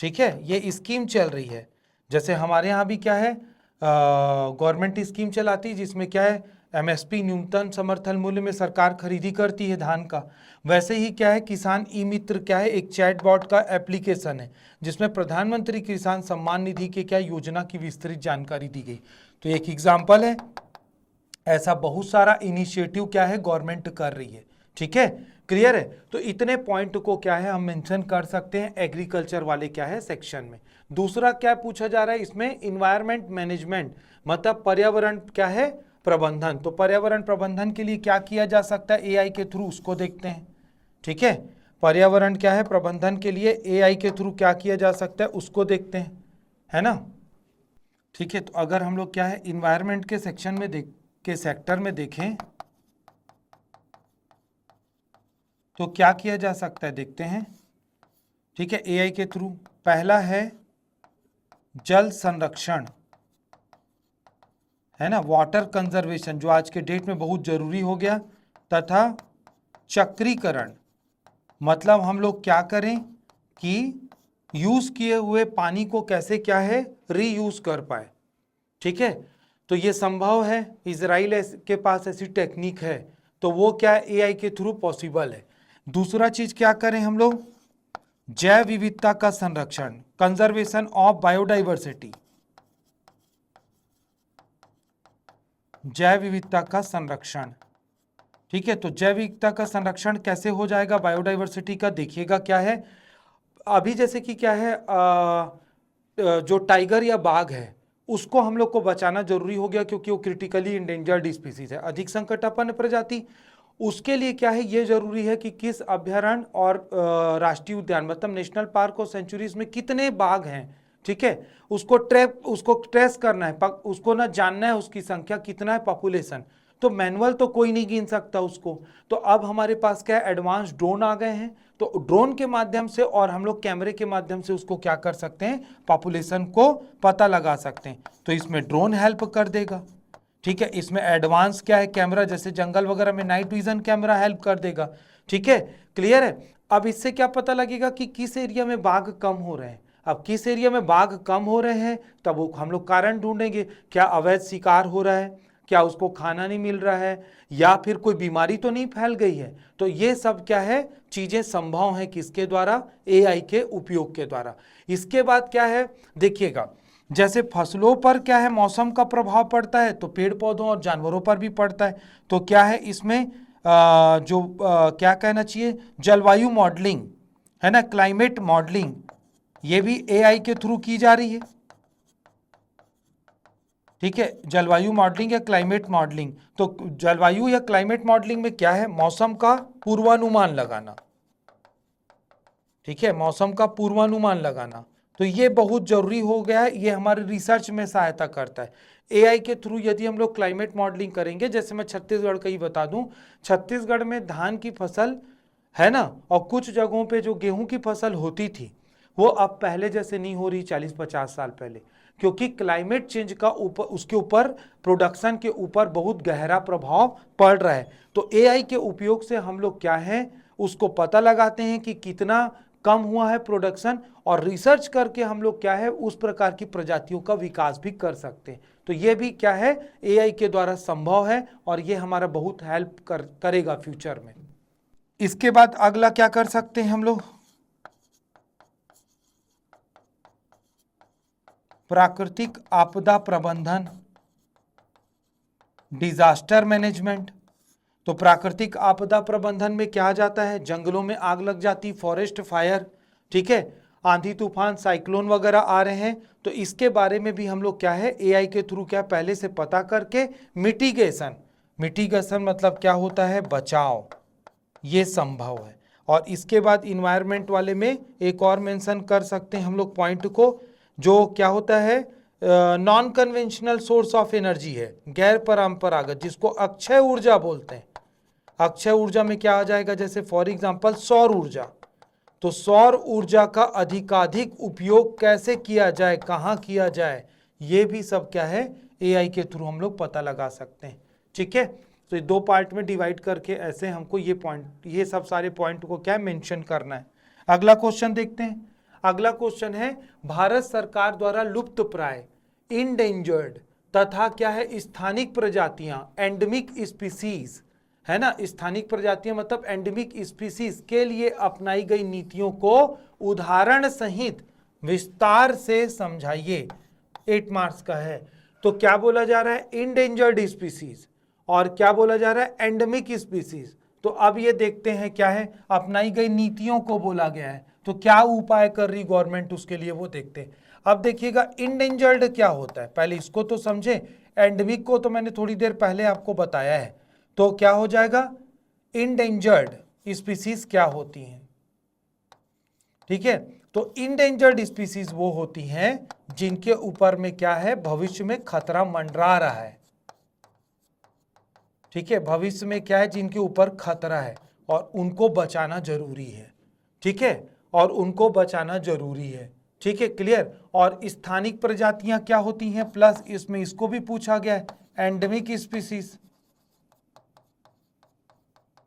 ठीक है, ये स्कीम चल रही है। जैसे हमारे यहाँ भी क्या है, गवर्नमेंट स्कीम चलाती है जिसमें क्या है, एमएसपी न्यूनतम समर्थन मूल्य में सरकार खरीदी करती है धान का। वैसे ही क्या है, किसान ई मित्र क्या है, एक चैटबॉट का एप्लीकेशन है जिसमें प्रधानमंत्री किसान सम्मान निधि के क्या योजना की विस्तृत जानकारी दी गई। तो एक एग्जाम्पल है, ऐसा बहुत सारा इनिशिएटिव क्या है गवर्नमेंट कर रही है। ठीक है, क्लियर है। तो इतने पॉइंट को क्या है हम मेंशन कर सकते हैं एग्रीकल्चर वाले क्या है सेक्शन में। दूसरा क्या पूछा जा रहा है इसमें, इन्वायरमेंट मैनेजमेंट, मतलब पर्यावरण क्या है, प्रबंधन। तो पर्यावरण प्रबंधन के लिए क्या किया जा सकता है एआई के थ्रू, उसको देखते हैं। ठीक है, पर्यावरण क्या है प्रबंधन के लिए एआई के थ्रू क्या किया जा सकता है उसको देखते हैं, है ना। ठीक है, तो अगर हम लोग क्या है इन्वायरमेंट के सेक्शन में के सेक्टर में देखें तो क्या किया जा सकता है, देखते हैं। ठीक है, एआई के थ्रू पहला है जल संरक्षण, है ना, वाटर कंजर्वेशन जो आज के डेट में बहुत जरूरी हो गया, तथा चक्रीकरण, मतलब हम लोग क्या करें कि यूज किए हुए पानी को कैसे क्या है रीयूज कर पाए। ठीक है, तो ये संभव है, इजराइल के पास ऐसी टेक्निक है, तो वो क्या एआई के थ्रू पॉसिबल है। दूसरा चीज क्या करें हम लोग, जैव विविधता का संरक्षण, कंजर्वेशन ऑफ बायोडाइवर्सिटी, जैव विविधता का संरक्षण। ठीक है, तो जैव विविधता का संरक्षण कैसे हो जाएगा बायोडाइवर्सिटी का, देखिएगा क्या है। अभी जैसे कि क्या है जो टाइगर या बाघ है उसको हम लोग को बचाना जरूरी हो गया क्योंकि वो क्रिटिकली इंडेंजर्ड स्पीसीज है, अधिक संकटापन्न प्रजाति। उसके लिए क्या है, ये जरूरी है कि किस अभ्यारण्य और राष्ट्रीय उद्यान मतलब नेशनल पार्क और सेंचुरीज में कितने बाघ हैं। ठीक है, उसको ट्रेस करना है, उसको ना जानना है उसकी संख्या कितना है, पॉपुलेशन। तो मैनुअल तो कोई नहीं गिन सकता उसको। तो अब हमारे पास क्या है, एडवांस ड्रोन आ गए हैं, तो ड्रोन के माध्यम से और हम लोग कैमरे के माध्यम से उसको क्या कर सकते हैं, पॉपुलेशन को पता लगा सकते हैं। तो इसमें ड्रोन हेल्प कर देगा। ठीक है, इसमें एडवांस क्या है कैमरा, जैसे जंगल वगैरह में नाइट विजन कैमरा हेल्प कर देगा। ठीक है, क्लियर है। अब इससे क्या पता लगेगा कि किस एरिया में बाघ कम हो रहे हैं। अब किस एरिया में बाघ कम हो रहे हैं तब वो हम लोग कारण ढूंढेंगे, क्या अवैध शिकार हो रहा है, क्या उसको खाना नहीं मिल रहा है, या फिर कोई बीमारी तो नहीं फैल गई है। तो ये सब क्या है चीजें संभव है किसके द्वारा, एआई के उपयोग के द्वारा। इसके बाद क्या है देखिएगा, जैसे फसलों पर क्या है मौसम का प्रभाव पड़ता है तो पेड़ पौधों और जानवरों पर भी पड़ता है। तो क्या है इसमें क्या कहना चाहिए, जलवायु मॉडलिंग, है ना, क्लाइमेट मॉडलिंग, ये भी एआई के थ्रू की जा रही है। ठीक है, जलवायु मॉडलिंग या क्लाइमेट मॉडलिंग। तो जलवायु या क्लाइमेट मॉडलिंग में क्या है, मौसम का पूर्वानुमान लगाना। ठीक है, मौसम का पूर्वानुमान लगाना, तो ये बहुत जरूरी हो गया है, ये हमारे रिसर्च में सहायता करता है। एआई के थ्रू यदि हम लोग क्लाइमेट मॉडलिंग करेंगे, जैसे मैं छत्तीसगढ़ का ही बता दूं, छत्तीसगढ़ में धान की फसल है ना, और कुछ जगहों पे जो गेहूं की फसल होती थी वो अब पहले जैसे नहीं हो रही 40-50 साल पहले, क्योंकि क्लाइमेट चेंज का ऊपर उसके ऊपर प्रोडक्शन के ऊपर बहुत गहरा प्रभाव पड़ रहा है। तो एआई के उपयोग से हम लोग क्या है उसको पता लगाते हैं कि कितना कम हुआ है प्रोडक्शन, और रिसर्च करके हम लोग क्या है उस प्रकार की प्रजातियों का विकास भी कर सकते हैं। तो ये भी क्या है एआई के द्वारा संभव है, और ये हमारा बहुत हेल्प करेगा फ्यूचर में। इसके बाद अगला क्या कर सकते हैं हम लोग, प्राकृतिक आपदा प्रबंधन, डिजास्टर मैनेजमेंट। तो प्राकृतिक आपदा प्रबंधन में क्या आ जाता है, जंगलों में आग लग जाती, फॉरेस्ट फायर, ठीक है, आंधी तूफान साइक्लोन वगैरह आ रहे हैं, तो इसके बारे में भी हम लोग क्या है एआई के थ्रू क्या पहले से पता करके मिटिगेशन, मिटिगेशन मतलब क्या होता है, बचाव, ये संभव है। और इसके बाद इन्वायरमेंट वाले में एक और मेंशन कर सकते हैं हम लोग पॉइंट को, जो क्या होता है non conventional source of energy है, गैर परंपरागत, जिसको अक्षय ऊर्जा बोलते हैं। अक्षय ऊर्जा में क्या आ जाएगा, जैसे फॉर एग्जांपल सौर ऊर्जा। तो सौर ऊर्जा का अधिकाधिक उपयोग कैसे किया जाए, कहाँ किया जाए, ये भी सब क्या है एआई के थ्रू हम लोग पता लगा सकते हैं। ठीक है, तो ये दो पार्ट में डिवाइड करके ऐसे हमको ये पॉइंट, ये सब सारे पॉइंट को क्या मेंशन करना है। अगला क्वेश्चन देखते हैं। अगला क्वेश्चन है भारत सरकार द्वारा लुप्त प्राय, इंडेंजर्ड तथा क्या है स्थानिक प्रजातियां, एंडेमिक स्पीसीज, है ना, स्थानिक प्रजातियां मतलब एंडेमिक स्पीसीज के लिए अपनाई गई नीतियों को उदाहरण सहित विस्तार से समझाइए। 8 मार्क्स का है। तो क्या बोला जा रहा है, इंडेंजर्ड स्पीसीज, और क्या बोला जा रहा है, एंडेमिक स्पीसीज। तो अब ये देखते हैं क्या है, अपनाई गई नीतियों को बोला गया है, तो क्या उपाय कर रही गवर्नमेंट उसके लिए वो देखते हैं। अब देखिएगा इंडेंजर्ड क्या होता है, पहले इसको तो समझे, एंडेमिक को तो मैंने थोड़ी देर पहले आपको बताया है। तो क्या हो जाएगा, इंडेंजर्ड स्पीसीज क्या होती हैं, ठीक है। तो इंडेंजर्ड स्पीसीज वो होती हैं जिनके ऊपर में क्या है भविष्य में खतरा मंडरा रहा है, ठीक है, भविष्य में क्या है जिनके ऊपर खतरा है और उनको बचाना जरूरी है, ठीक है, और उनको बचाना जरूरी है, ठीक है, क्लियर। और स्थानिक प्रजातियां क्या होती हैं, प्लस इसमें इसको भी पूछा गया है एंडेमिक स्पीसीज,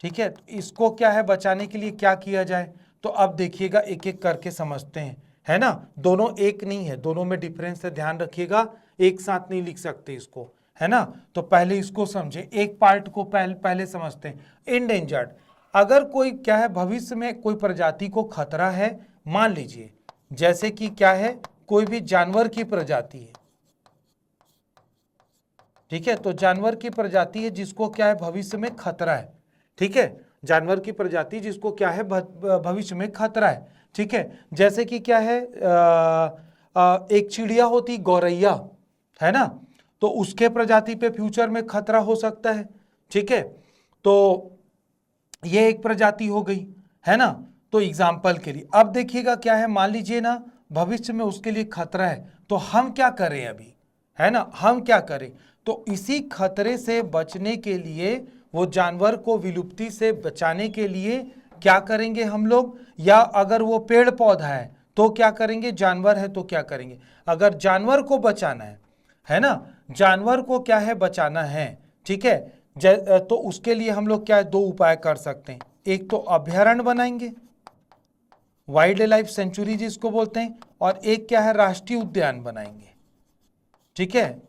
ठीक है। इसको क्या है बचाने के लिए क्या किया जाए, तो अब देखिएगा एक एक करके समझते हैं, है ना, दोनों एक नहीं है, दोनों में डिफरेंस है, ध्यान रखिएगा, एक साथ नहीं लिख सकते इसको, है ना। तो पहले इसको समझे, एक पार्ट को पहले समझते हैं। इंडेंजर्ड, अगर कोई क्या है भविष्य में कोई प्रजाति को खतरा है, मान लीजिए जैसे कि क्या है कोई भी जानवर की प्रजाति है, ठीक है, तो जानवर की प्रजाति है जिसको क्या है भविष्य में खतरा है, ठीक है, जानवर की प्रजाति जिसको क्या है भविष्य में खतरा है, ठीक है। जैसे कि क्या है एक चिड़िया होती गौरैया, है ना, तो उसके प्रजाति पे फ्यूचर में खतरा हो सकता है, ठीक है। तो ये एक प्रजाति हो गई, है ना। तो एग्जाम्पल के लिए अब देखिएगा क्या है, मान लीजिए ना भविष्य में उसके लिए खतरा है, तो हम क्या करें अभी, है ना, हम क्या करें, तो इसी खतरे से बचने के लिए, वो जानवर को विलुप्ति से बचाने के लिए क्या करेंगे हम लोग, या अगर वो पेड़ पौधा है तो क्या करेंगे, जानवर है तो क्या करेंगे, अगर जानवर को बचाना है ना, जानवर को क्या है बचाना है, ठीक है, तो उसके लिए हम लोग क्या है दो उपाय कर सकते हैं। एक तो अभयारण्य बनाएंगे, वाइल्ड लाइफ सेंचुरी जिसको बोलते हैं, और एक क्या है राष्ट्रीय उद्यान बनाएंगे, ठीक है,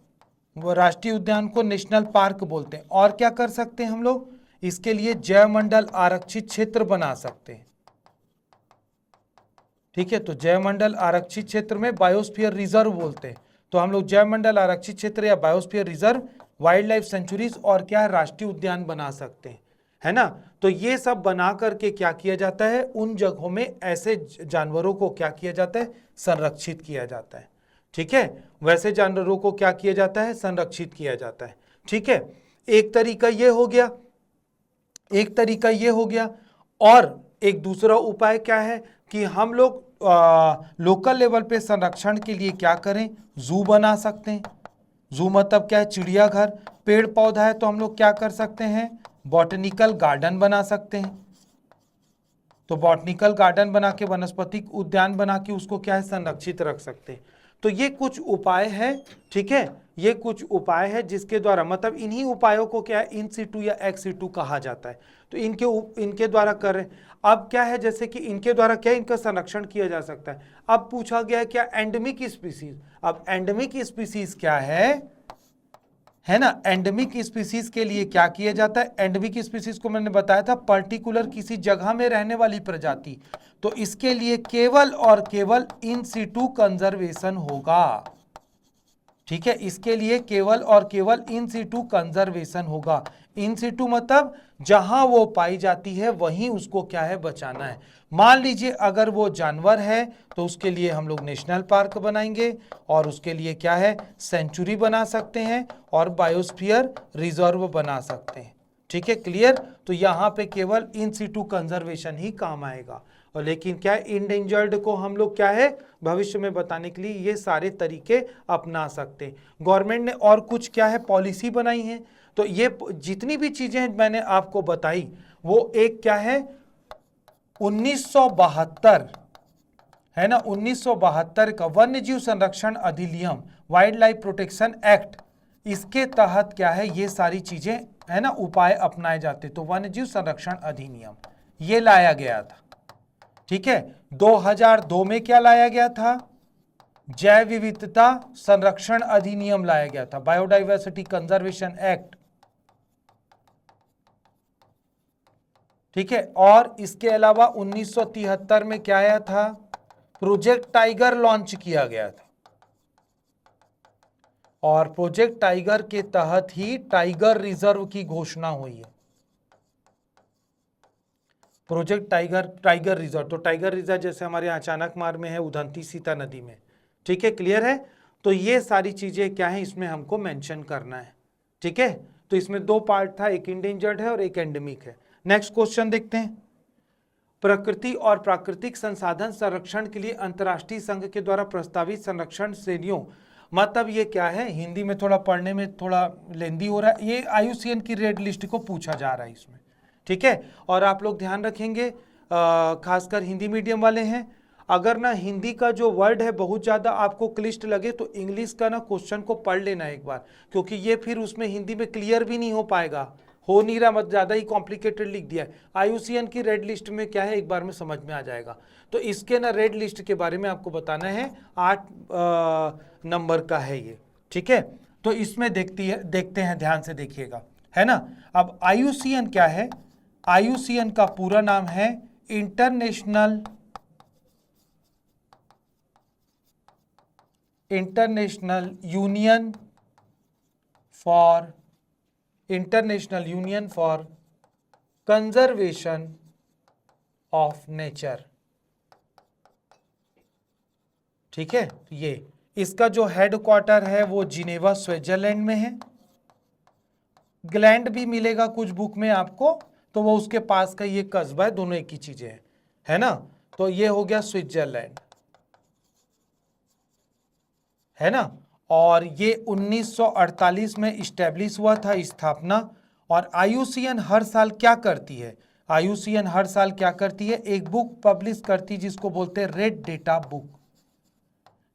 वो राष्ट्रीय उद्यान को नेशनल पार्क बोलते हैं। और क्या कर सकते हैं हम लोग, इसके लिए जैवमंडल आरक्षित क्षेत्र बना सकते हैं, ठीक है, तो जैवमंडल आरक्षित क्षेत्र में बायोस्फीयर रिजर्व बोलते हैं, तो हम लोग जैवमंडल आरक्षित क्षेत्र या biosphere reserve, wild life sanctuaries और क्या है राष्ट्रीय उद्यान बना सकते हैं, है ना। तो ये सब बना करके क्या किया जाता है, उन जगहों में ऐसे जानवरों को क्या किया जाता है, संरक्षित किया जाता है, ठीक है, वैसे जानवरों को क्या किया जाता है, संरक्षित किया जाता है, ठीक है। एक तरीका ये हो गया, एक तरीका ये हो गया, और एक दूसरा उपाय क्या है कि हम लोग लोकल लेवल पे संरक्षण के लिए क्या करें, जू बना सकते हैं, जू मतलब क्या है चिड़ियाघर, पेड़ पौधा है तो हम लोग क्या कर सकते हैं, बॉटनिकल गार्डन बना सकते हैं, तो बॉटनिकल गार्डन बना के वनस्पतिक उद्यान बना के उसको क्या है संरक्षित रख सकते हैं। तो ये कुछ उपाय है, ठीक है, ये कुछ उपाय है जिसके द्वारा, मतलब इन्हीं उपायों को क्या है इन सीटू या एक्स सीटू कहा जाता है। तो इनके द्वारा कर रहे हैं। अब क्या है, जैसे कि इनके द्वारा क्या इनका संरक्षण किया जा सकता है। अब पूछा गया है क्या एंडेमिक स्पीसीज। अब एंडेमिक स्पीसीज क्या है ना, एंडेमिक स्पीसीज के लिए क्या किया जाता है। एंडेमिक स्पीसीज को मैंने बताया था पर्टिकुलर किसी जगह में रहने वाली प्रजाति, तो इसके लिए केवल और केवल इन सीटू कंजर्वेशन होगा, ठीक है, इसके लिए केवल और केवल इन सीटू कंजर्वेशन होगा। इन सीटू मतलब जहां वो पाई जाती है वहीं उसको क्या है बचाना है। मान लीजिए अगर वो जानवर है तो उसके लिए हम लोग नेशनल पार्क बनाएंगे और उसके लिए क्या है सेंचुरी बना सकते हैं और बायोस्फीयर रिजर्व बना सकते हैं, ठीक है, क्लियर। तो यहाँ पे केवल इन सीटू कंजर्वेशन ही काम आएगा। और लेकिन क्या है इंडेंजर्ड को हम लोग क्या है भविष्य में बताने के लिए ये सारे तरीके अपना सकते हैं। गवर्नमेंट ने और कुछ क्या है पॉलिसी बनाई है। तो ये जितनी भी चीजें मैंने आपको बताई वो एक क्या है 1972 है ना, 1972 का वन्य जीव संरक्षण अधिनियम वाइल्ड लाइफ प्रोटेक्शन एक्ट, इसके तहत क्या है ये सारी चीजें है ना उपाय अपनाए जाते। तो वन्य जीव संरक्षण अधिनियम ये लाया गया था, ठीक है। 2002 में क्या लाया गया था, जैव विविधता संरक्षण अधिनियम लाया गया था, बायोडाइवर्सिटी कंजर्वेशन एक्ट, ठीक है। और इसके अलावा 1973 में क्या आया था, प्रोजेक्ट टाइगर लॉन्च किया गया था और प्रोजेक्ट टाइगर के तहत ही टाइगर रिजर्व की घोषणा हुई है। प्रोजेक्ट टाइगर रिजर्व, तो टाइगर रिजर्व जैसे हमारे यहाँ अचानक मार में है, उदंती सीता नदी में, ठीक है, क्लियर है। तो ये सारी चीजें क्या है इसमें हमको मेंशन करना है, ठीक है। तो इसमें दो पार्ट था, एक इंडेंजर्ड है और एक एंडेमिक है। नेक्स्ट क्वेश्चन देखते हैं। प्रकृति और प्राकृतिक संसाधन संरक्षण के लिए अंतर्राष्ट्रीय संघ के द्वारा प्रस्तावित संरक्षण श्रेणियों, मतलब ये क्या है, हिंदी में थोड़ा पढ़ने में थोड़ा लेंदी हो रहा है, ये IUCN की रेड लिस्ट को पूछा जा रहा है इसमें, ठीक है। और आप लोग ध्यान रखेंगे खासकर हिंदी मीडियम वाले हैं, अगर ना हिंदी का जो वर्ड है बहुत ज़्यादा आपको क्लिष्ट लगे तो इंग्लिश का ना क्वेश्चन को पढ़ लेना एक बार, क्योंकि ये फिर उसमें हिंदी में क्लियर भी नहीं हो पाएगा, हो नहीं रहा, मत ज़्यादा ही कॉम्प्लिकेटेड लिख दिया है। IUCN की रेड लिस्ट में क्या है एक बार में समझ में आ जाएगा। तो इसके ना रेड लिस्ट के बारे में आपको बताना है, 8 नंबर का है ये, ठीक है। तो इसमें देखते हैं, ध्यान से देखिएगा, है ना। अब IUCN क्या है, IUCN का पूरा नाम है international union for conservation of nature, ठीक है। ये इसका जो हेडक्वार्टर है वो जिनेवा स्विट्जरलैंड में है। ग्लैंड भी मिलेगा कुछ बुक में आपको, तो वो उसके पास का ये कस्बा है, दोनों एक ही चीजें हैं, है ना। तो ये हो गया स्विट्जरलैंड, है ना। और ये 1948 में इस्टेब्लिश हुआ था, स्थापना। और IUCN हर साल क्या करती है, IUCN हर साल क्या करती है, एक बुक पब्लिश करती है जिसको बोलते हैं रेड डेटा बुक,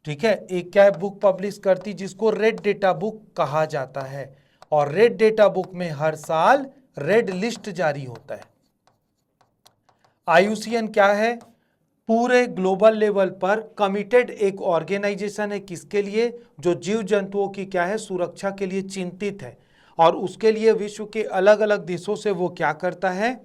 ठीक है। एक क्या है बुक पब्लिश करती जिसको रेड डेटा बुक कहा जाता है। और रेड डेटा बुक में हर साल रेड लिस्ट जारी होता है। IUCN क्या है, पूरे ग्लोबल लेवल पर कमिटेड एक ऑर्गेनाइजेशन है, किसके लिए, जो जीव जंतुओं की क्या है सुरक्षा के लिए चिंतित है। और उसके लिए विश्व के अलग अलग देशों से वो क्या करता है,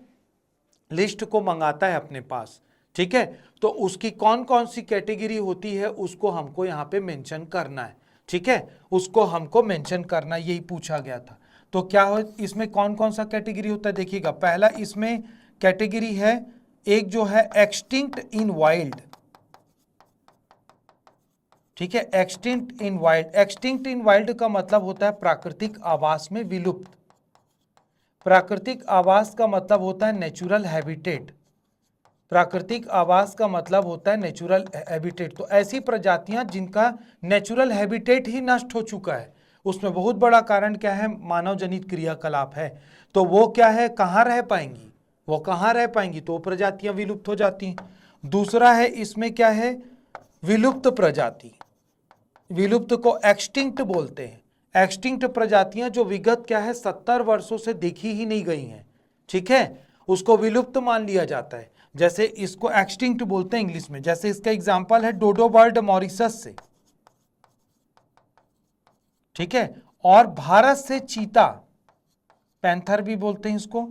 लिस्ट को मंगाता है अपने पास, ठीक है। तो उसकी कौन कौन सी कैटेगरी होती है उसको हमको यहाँ पे मेंशन करना है, ठीक है, उसको हमको मेंशन करना, यही पूछा गया था। तो क्या हो इसमें कौन कौन सा कैटेगरी होता है देखिएगा। पहला इसमें कैटेगरी है एक जो है एक्सटिंक्ट इन वाइल्ड, ठीक है, एक्सटिंक्ट इन वाइल्ड। एक्सटिंक्ट इन वाइल्ड का मतलब होता है प्राकृतिक आवास में विलुप्त। प्राकृतिक आवास का मतलब होता है नेचुरल हैबिटेट। प्राकृतिक आवास का मतलब होता है नेचुरल हैबिटेट। तो ऐसी प्रजातियां जिनका नेचुरल हैबिटेट ही नष्ट हो चुका है, उसमें बहुत बड़ा कारण क्या है, मानव जनित क्रियाकलाप है। तो वो क्या है, कहाँ रह पाएंगी, वो कहाँ रह पाएंगी, तो प्रजातियां विलुप्त हो जाती हैं। दूसरा है इसमें क्या है, विलुप्त प्रजाति। विलुप्त को एक्सटिंक्ट बोलते हैं। एक्सटिंक्ट प्रजातियां जो विगत क्या है 70 वर्षों से देखी ही नहीं गई हैं, ठीक है, उसको विलुप्त मान लिया जाता है। जैसे इसको एक्सटिंक्ट बोलते हैं इंग्लिश में। जैसे इसका एग्जांपल है डोडो बर्ड मॉरिशस से, ठीक है। और भारत से चीता, पैंथर भी बोलते हैं इसको।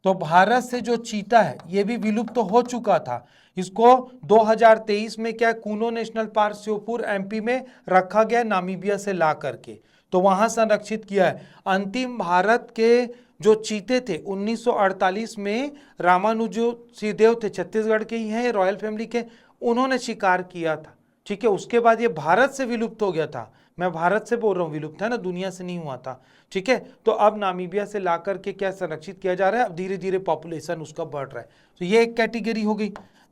तो भारत से जो चीता है ये भी विलुप्त हो चुका था। इसको 2023 में क्या Kuno national park Sheopur MP में रखा गया नामीबिया से ला करके, तो वहां संरक्षित किया है। अंतिम भारत के जो चीते थे 1948 में रामानुजो सिंहदेव थे, छत्तीसगढ़ के ही हैं, रॉयल फैमिली के, उन्होंने शिकार किया था, ठीक है। उसके बाद ये भारत से विलुप्त हो गया था। मैं भारत से बोल रहा हूँ, विलुप्त है ना, दुनिया से नहीं हुआ था, ठीक है। तो अब नामीबिया से ला करके क्या संरक्षित किया जा रहा है, अब धीरे धीरे पॉपुलेशन उसका बढ़ रहा है। तो ये एक कैटेगरी हो गई।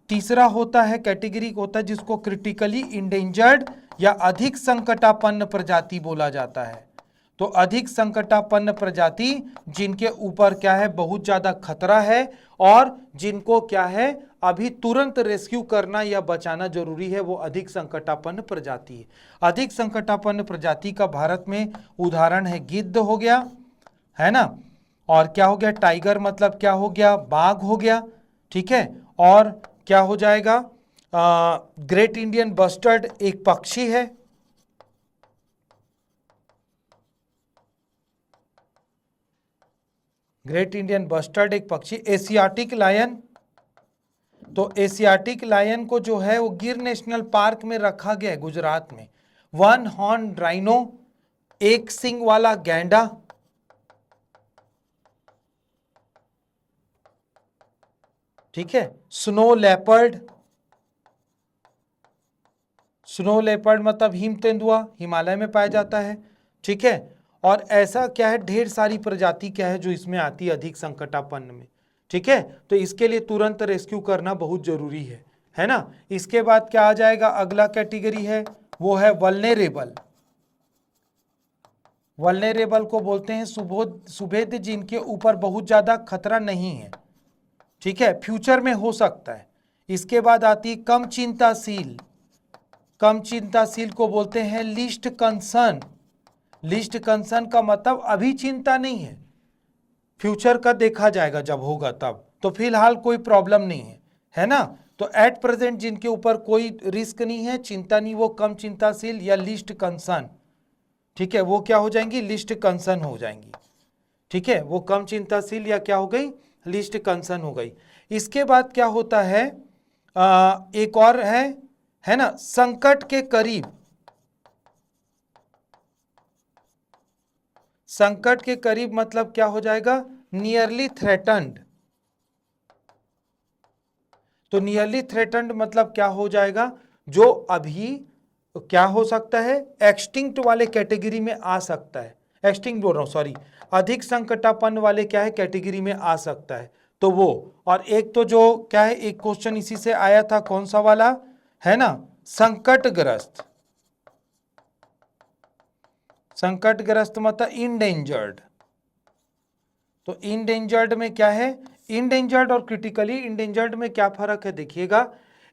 तीसरा होता है कैटेगरी होता है जिसको क्रिटिकली इंडेंजर्ड या अधिक संकटापन्न प्रजाति बोला जाता है। तो अधिक संकटापन्न प्रजाति जिनके ऊपर क्या है बहुत ज्यादा खतरा है और जिनको क्या है अभी तुरंत रेस्क्यू करना या बचाना जरूरी है, वो अधिक संकटापन्न प्रजाति है। अधिक संकटापन्न प्रजाति का भारत में उदाहरण है गिद्ध हो गया, है ना, और क्या हो गया टाइगर, मतलब क्या हो गया बाघ हो गया, ठीक है। और क्या हो जाएगा ग्रेट इंडियन बस्टर्ड एक पक्षी है, ग्रेट इंडियन बस्टर्ड एक पक्षी। एशियाटिक लायन, तो एशियाटिक लायन को जो है वो गिर नेशनल पार्क में रखा गया है गुजरात में। वन हॉर्न राइनो, एक सिंग वाला गैंडा, ठीक है। स्नो लेपर्ड, स्नो लेपर्ड मतलब हिम तेंदुआ, हिमालय में पाया जाता है, ठीक है। और ऐसा क्या है ढेर सारी प्रजाति क्या है जो इसमें आती है अधिक संकटापन्न में, ठीक है। तो इसके लिए तुरंत रेस्क्यू करना बहुत जरूरी है ना। इसके बाद क्या आ जाएगा, अगला कैटेगरी है वो है वल्नेरेबल। वल्नेरेबल को बोलते हैं सुभेद्य जिनके ऊपर बहुत ज्यादा खतरा नहीं है, ठीक है, फ्यूचर में हो सकता है। इसके बाद आती है कम चिंताशील। कम चिंताशील को बोलते हैं लिस्ट कंसर्न। लिस्ट कंसर्न का मतलब अभी चिंता नहीं है, फ्यूचर का देखा जाएगा जब होगा तब, तो फिलहाल कोई प्रॉब्लम नहीं है ना। तो एट प्रेजेंट जिनके ऊपर कोई रिस्क नहीं है, चिंता नहीं, वो कम चिंताशील या लिस्ट कंसर्न, ठीक है, वो क्या हो जाएंगी लिस्ट कंसर्न हो जाएंगी, ठीक है। वो कम चिंताशील या क्या हो गई लिस्ट कंसर्न हो गई। इसके बाद क्या होता है एक और है ना संकट के करीब। संकट के करीब मतलब क्या हो जाएगा नियरली थ्रेटन्ड। तो नियरली थ्रेटन्ड मतलब क्या हो जाएगा जो अभी क्या हो सकता है एक्सटिंक्ट वाले कैटेगरी में आ सकता है, एक्सटिंक्ट बोल रहा हूं सॉरी, अधिक संकटापन्न वाले क्या है कैटेगरी में आ सकता है, तो वो। और एक तो जो क्या है एक क्वेश्चन इसी से आया था कौन सा वाला है ना संकटग्रस्त। संकटग्रस्त मतलब इंडेंजर्ड। तो इंडेंजर्ड में क्या है, इंडेंजर्ड और क्रिटिकली इंडेंजर्ड में क्या फर्क है देखिएगा।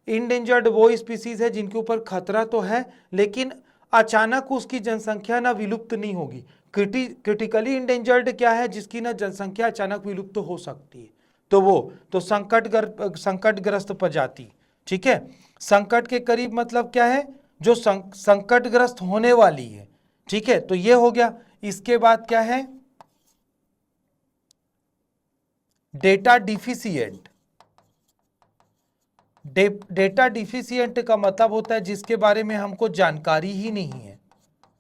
इंडेंजर्ड वो स्पीसीज है जिनके ऊपर खतरा तो है लेकिन अचानक उसकी जनसंख्या ना विलुप्त नहीं होगी। क्रिटिकली इंडेंजर्ड क्या है जिसकी ना जनसंख्या अचानक विलुप्त हो सकती है, तो वो तो संकटग्रस्त प्रजाति, ठीक है। संकट के करीब मतलब क्या है जो संकटग्रस्त होने वाली है, ठीक है, तो ये हो गया। इसके बाद क्या है डेटा डिफिशिएंट। डेटा डिफिशिएंट का मतलब होता है जिसके बारे में हमको जानकारी ही नहीं है,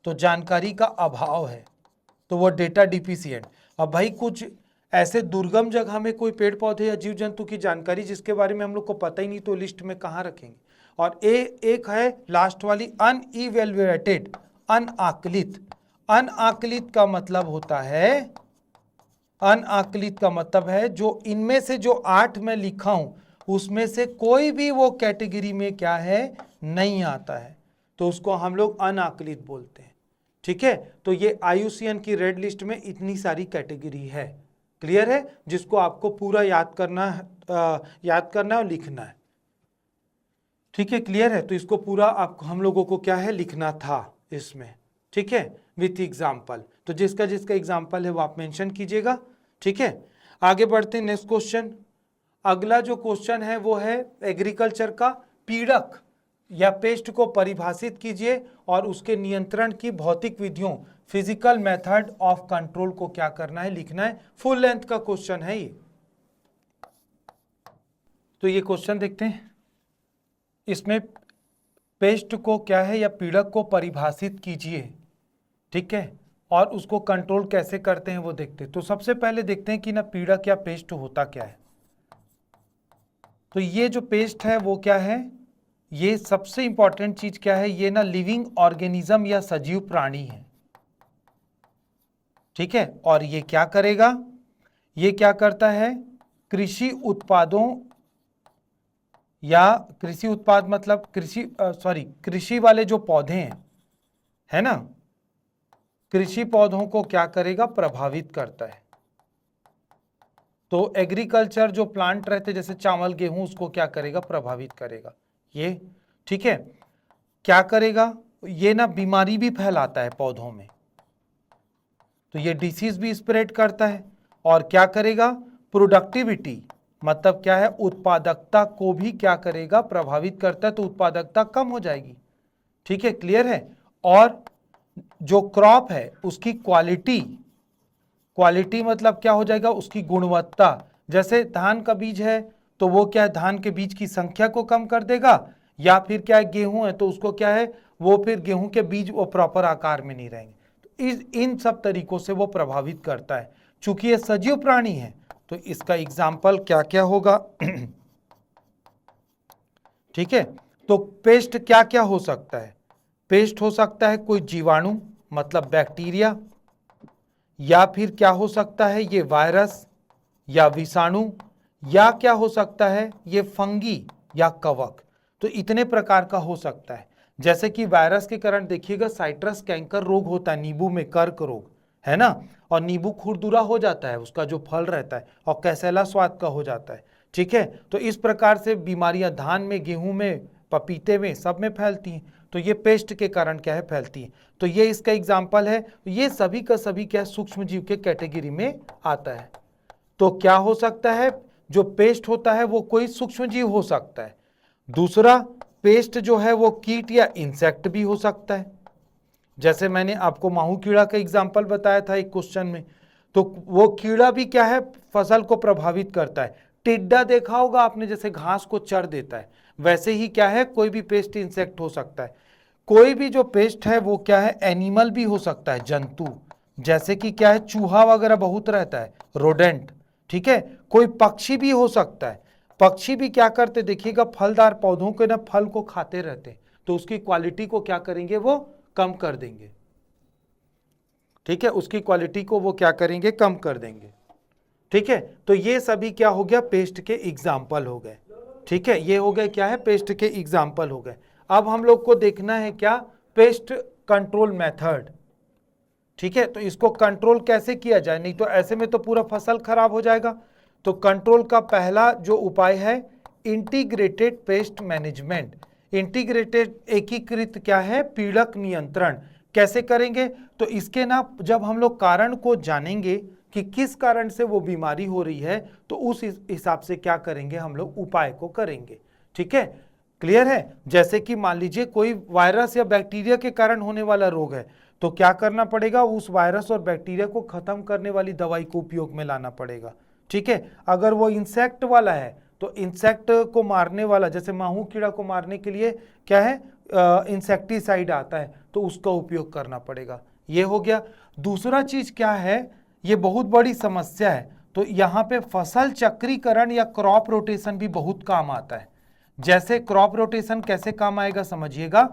तो जानकारी का अभाव है, तो वो डेटा डिफिशिएंट। अब भाई कुछ ऐसे दुर्गम जगह में कोई पेड़ पौधे या जीव जंतु की जानकारी जिसके बारे में हम लोग को पता ही नहीं, तो लिस्ट में कहाँ रखेंगे। और एक है लास्ट वाली अनइवैल्यूएटेड, अनआकलित। अनआकलित का मतलब होता है, अनआकलित का मतलब है जो इनमें से जो 8 मैं लिखा हूं उसमें से कोई भी वो कैटेगरी में क्या है नहीं आता है, तो उसको हम लोग अनआकलित बोलते हैं, ठीक है। तो ये IUCN की रेड लिस्ट में इतनी सारी कैटेगरी है, क्लियर है, जिसको आपको पूरा याद करना है और लिखना है। ठीक है, क्लियर है। तो इसको पूरा आपको हम लोगों को क्या है लिखना था इसमें, ठीक है, विथ एग्जाम्पल। तो जिसका जिसका एग्जाम्पल है वो आप मेंशन कीजिएगा, ठीक है। आगे बढ़ते हैं नेक्स्ट क्वेश्चन। अगला जो क्वेश्चन है वो है एग्रीकल्चर का, पीड़क या पेस्ट को परिभाषित कीजिए और उसके नियंत्रण की भौतिक विधियों, फिजिकल मेथड ऑफ कंट्रोल को क्या करना है, लिखना है। फुल लेंथ का क्वेश्चन है ये। तो ये क्वेश्चन देखते हैं, इसमें पेस्ट को क्या है या पीड़क को परिभाषित कीजिए, ठीक है, और उसको कंट्रोल कैसे करते हैं वो देखते हैं। तो सबसे पहले देखते हैं कि ना पीड़क या पेस्ट होता क्या है। तो ये जो पेस्ट है वो क्या है, ये सबसे इंपॉर्टेंट चीज क्या है, ये ना लिविंग ऑर्गेनिज्म या सजीव प्राणी है, ठीक है। और ये क्या करेगा, ये क्या करता है, कृषि उत्पादों या कृषि उत्पाद मतलब कृषि वाले जो पौधे हैं, है ना, कृषि पौधों को क्या करेगा, प्रभावित करता है। तो एग्रीकल्चर जो प्लांट रहते जैसे चावल गेहूं, उसको क्या करेगा, प्रभावित करेगा ये, ठीक है। क्या करेगा, ये ना बीमारी भी फैलाता है पौधों में, तो ये डिसीज भी स्प्रेड करता है। और क्या करेगा, प्रोडक्टिविटी मतलब क्या है, उत्पादकता को भी क्या करेगा, प्रभावित करता है। तो उत्पादकता कम हो जाएगी, ठीक है, क्लियर है। और जो क्रॉप है उसकी क्वालिटी मतलब क्या हो जाएगा, उसकी गुणवत्ता। जैसे धान का बीज है तो वो क्या है, धान के बीज की संख्या को कम कर देगा, या फिर क्या है गेहूं है तो उसको क्या है, वो फिर गेहूं के बीज वो प्रॉपर आकार में नहीं रहेंगे। तो इन सब तरीकों से वो प्रभावित करता है। चूंकि ये सजीव प्राणी है तो इसका एग्जाम्पल क्या क्या होगा ठीक है। तो पेस्ट क्या क्या हो सकता है, पेस्ट हो सकता है कोई जीवाणु मतलब बैक्टीरिया, या फिर क्या हो सकता है ये वायरस या विषाणु, या क्या हो सकता है ये फंगी या कवक। तो इतने प्रकार का हो सकता है। जैसे कि वायरस के कारण देखिएगा साइट्रस कैंकर रोग होता है, नींबू में कर्क रोग, है ना, और नींबू खुरदुरा हो जाता है, उसका जो फल रहता है, और कैसेला स्वाद का हो जाता है, ठीक है। तो इस प्रकार से बीमारियां धान में, गेहूं में, पपीते में, सब में फैलती हैं। तो ये पेस्ट के कारण क्या है, फैलती है। तो ये इसका एग्जाम्पल है। ये सभी का सभी क्या सूक्ष्म जीव के कैटेगरी में आता है। तो क्या हो सकता है, जो पेस्ट होता है वो कोई सूक्ष्म जीव हो सकता है। दूसरा, पेस्ट जो है वो कीट या इंसेक्ट भी हो सकता है। जैसे मैंने आपको माहू कीड़ा का एग्जाम्पल बताया था एक क्वेश्चन में, तो वो कीड़ा भी क्या है, फसल को प्रभावित करता है। टिड्डा देखा होगा आपने, जैसे घास को चर देता है, वैसे ही क्या है, कोई भी पेस्ट इंसेक्ट हो सकता है। कोई भी जो पेस्ट है वो क्या है, एनिमल भी हो सकता है, जंतु, जैसे कि क्या है, चूहा वगैरह बहुत रहता है, रोडेंट, ठीक है। कोई पक्षी भी हो सकता है। पक्षी भी क्या करते देखिएगा, फलदार पौधों के ना फल को खाते रहते हैं, तो उसकी क्वालिटी को क्या करेंगे, वो कम कर देंगे, ठीक है, उसकी क्वालिटी को वो क्या करेंगे, कम कर देंगे, ठीक है। तो ये सभी क्या हो गया, पेस्ट के एग्जाम्पल हो गए, ठीक है। ये हो गए क्या है, पेस्ट के एग्जाम्पल हो गए। अब हम लोग को देखना है क्या, पेस्ट कंट्रोल मेथड, ठीक है। तो इसको कंट्रोल कैसे किया जाए, नहीं तो ऐसे में तो पूरा फसल खराब हो जाएगा। तो कंट्रोल का पहला जो उपाय है, इंटीग्रेटेड पेस्ट मैनेजमेंट। इंटीग्रेटेड एकीकृत क्या है, पीड़क नियंत्रण। कैसे करेंगे, तो इसके ना जब हम लोग कारण को जानेंगे कि किस कारण से वो बीमारी हो रही है, तो उस हिसाब से क्या करेंगे, हम लोग उपाय को करेंगे, ठीक है, क्लियर है। जैसे कि मान लीजिए कोई वायरस या बैक्टीरिया के कारण होने वाला रोग है, तो क्या करना पड़ेगा, उस वायरस और बैक्टीरिया को खत्म करने वाली दवाई को उपयोग में लाना पड़ेगा, ठीक है। अगर वो इंसेक्ट वाला है तो इंसेक्ट को मारने वाला, जैसे माहू कीड़ा को मारने के लिए क्या है, इंसेक्टिसाइड आता है, तो उसका उपयोग करना पड़ेगा। ये हो गया। दूसरा चीज क्या है, ये बहुत बड़ी समस्या है, तो यहाँ पे फसल चक्रीकरण या क्रॉप रोटेशन भी बहुत काम आता है। जैसे क्रॉप रोटेशन कैसे काम आएगा समझिएगा।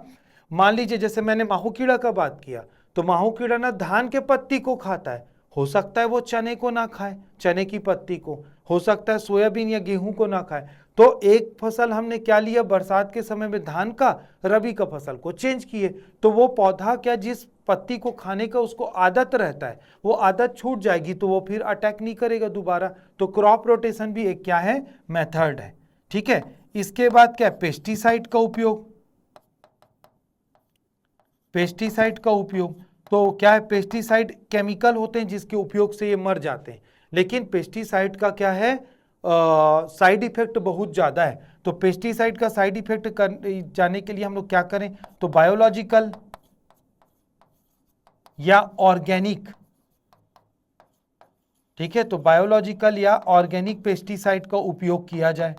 मान लीजिए जैसे मैंने माहू कीड़ा का बात किया, तो माहू कीड़ा ना धान के पत्ती को खाता है, हो सकता है वो चने को ना खाए, चने की पत्ती को, हो सकता है सोयाबीन या गेहूं को ना खाए। तो एक फसल हमने क्या लिया, बरसात के समय में धान का, रबी का फसल को चेंज किए, तो वो पौधा क्या जिस पत्ती को खाने का उसको आदत रहता है, वो आदत छूट जाएगी, तो वो फिर अटैक नहीं करेगा दोबारा। तो क्रॉप रोटेशन भी एक क्या है, मेथड है, ठीक है। इसके बाद क्या, पेस्टिसाइड का उपयोग। पेस्टिसाइड का उपयोग तो क्या है, पेस्टिसाइड केमिकल होते हैं जिसके उपयोग से ये मर जाते हैं, लेकिन पेस्टिसाइड का क्या है, साइड इफेक्ट बहुत ज़्यादा है। तो पेस्टिसाइड का साइड इफेक्ट जाने के लिए हम लोग क्या करें, तो बायोलॉजिकल या ऑर्गेनिक, ठीक है, तो बायोलॉजिकल या ऑर्गेनिक पेस्टिसाइड का उपयोग किया जाए।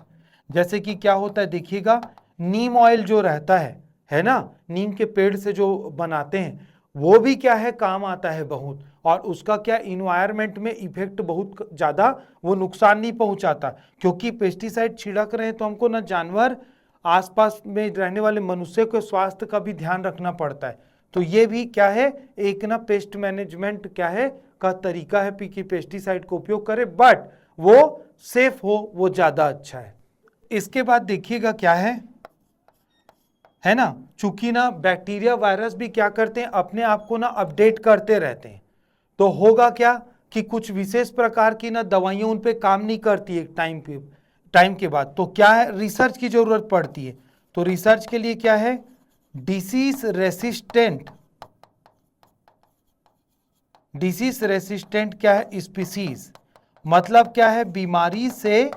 जैसे कि क्या होता है देखिएगा, नीम ऑयल जो रहता है ना, नीम के पेड़ से जो बनाते हैं वो भी क्या है, काम आता है बहुत, और उसका क्या इन्वायरमेंट में इफेक्ट बहुत ज़्यादा, वो नुकसान नहीं पहुंचाता, क्योंकि पेस्टिसाइड छिड़क रहे हैं तो हमको ना जानवर, आसपास में रहने वाले मनुष्य के स्वास्थ्य का भी ध्यान रखना पड़ता है। तो ये भी क्या है, एक ना पेस्ट मैनेजमेंट क्या है का तरीका है कि पेस्टिसाइड को उपयोग करें, बट वो सेफ हो, वो ज़्यादा अच्छा है। इसके बाद देखिएगा क्या है ना, चूंकि ना बैक्टीरिया वायरस भी क्या करते हैं, अपने आप को ना अपडेट करते रहते हैं, तो होगा क्या कि कुछ विशेष प्रकार की ना दवाइयां उन पे काम नहीं करती है टाइम के बाद, तो क्या है, रिसर्च की जरूरत पड़ती है। तो रिसर्च के लिए क्या है, डिसीज रेसिस्टेंट क्या है, स्पीसीज, मतलब क्या है, बीमारी से,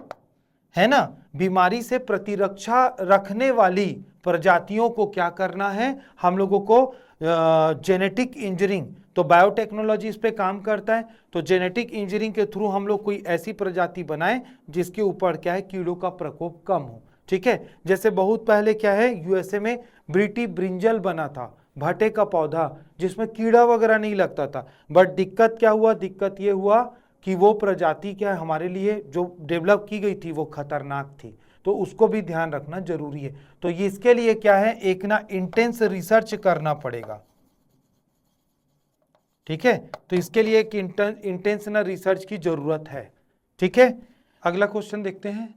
है ना, बीमारी से प्रतिरक्षा रखने वाली प्रजातियों को क्या करना है, हम लोगों को जेनेटिक इंजीनियरिंग, तो बायोटेक्नोलॉजी इस पे काम करता है, तो जेनेटिक इंजीनियरिंग के थ्रू हम लोग कोई ऐसी प्रजाति बनाएं जिसके ऊपर क्या है, कीड़ों का प्रकोप कम हो। ठीक है, जैसे बहुत पहले क्या है, यूएसए में ब्रिटी ब्रिंजल बना था, भटे का पौधा, जिसमें कीड़ा वगैरह नहीं लगता था, बट दिक्कत क्या हुआ, दिक्कत ये हुआ कि वो प्रजाति क्या है, हमारे लिए जो डेवलप की गई थी वो खतरनाक थी, तो उसको भी ध्यान रखना जरूरी है। तो ये इसके लिए क्या है, एक ना इंटेंस रिसर्च करना पड़ेगा। ठीक है, तो इसके लिए एक इंटेंस ना रिसर्च की जरूरत है। ठीक है, अगला क्वेश्चन देखते हैं,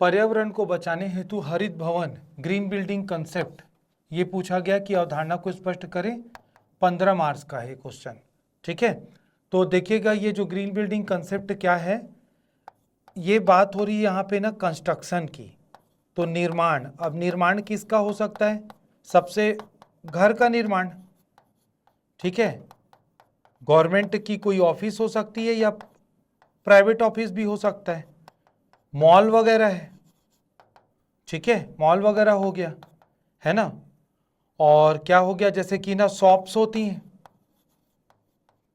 पर्यावरण को बचाने हेतु हरित भवन ग्रीन बिल्डिंग कंसेप्ट, ये पूछा गया कि अवधारणा को स्पष्ट करें। 15 मार्क्स का है क्वेश्चन। ठीक है, तो देखिएगा ये जो ग्रीन बिल्डिंग कंसेप्ट क्या है, ये बात हो रही है यहाँ पे ना कंस्ट्रक्शन की, तो निर्माण, अब निर्माण किसका हो सकता है, सबसे घर का निर्माण, ठीक है, गवर्नमेंट की कोई ऑफिस हो सकती है या प्राइवेट ऑफिस भी हो सकता है, मॉल वगैरह है, ठीक है, मॉल वगैरह हो गया, है ना, और क्या हो गया, जैसे कि ना शॉप्स होती हैं,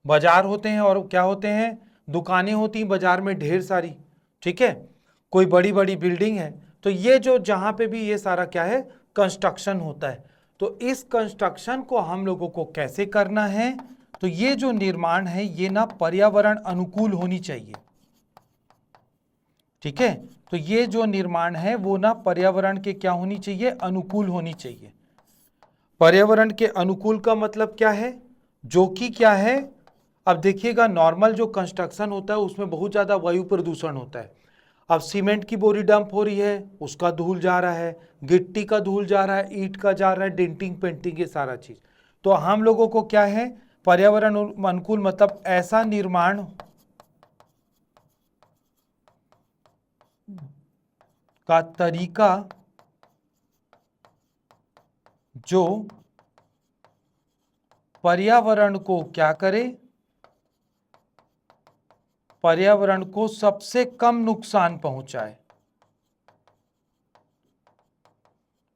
बाजार होते हैं, और क्या होते हैं, दुकानें होती हैं बाजार में ढेर सारी, ठीक है, कोई बड़ी बड़ी बिल्डिंग है, तो ये जो जहां पे भी ये सारा क्या है, कंस्ट्रक्शन होता है, तो इस कंस्ट्रक्शन को हम लोगों को कैसे करना है, तो ये जो निर्माण है ये ना पर्यावरण अनुकूल होनी चाहिए। ठीक है, तो ये जो निर्माण है वो ना पर्यावरण के क्या होनी चाहिए, अनुकूल होनी चाहिए। पर्यावरण के अनुकूल का मतलब क्या है, जो कि क्या है, अब देखिएगा नॉर्मल जो कंस्ट्रक्शन होता है उसमें बहुत ज़्यादा वायु प्रदूषण होता है। अब सीमेंट की बोरी डंप हो रही है, उसका धूल जा रहा है, गिट्टी का धूल जा रहा है, ईंट का जा रहा है, डेंटिंग पेंटिंग, ये सारा चीज़। तो हम लोगों को क्या है, पर्यावरण अनुकूल मतलब ऐसा निर्माण का तरीका जो पर्यावरण को क्या करे, पर्यावरण को सबसे कम नुकसान पहुंचाए।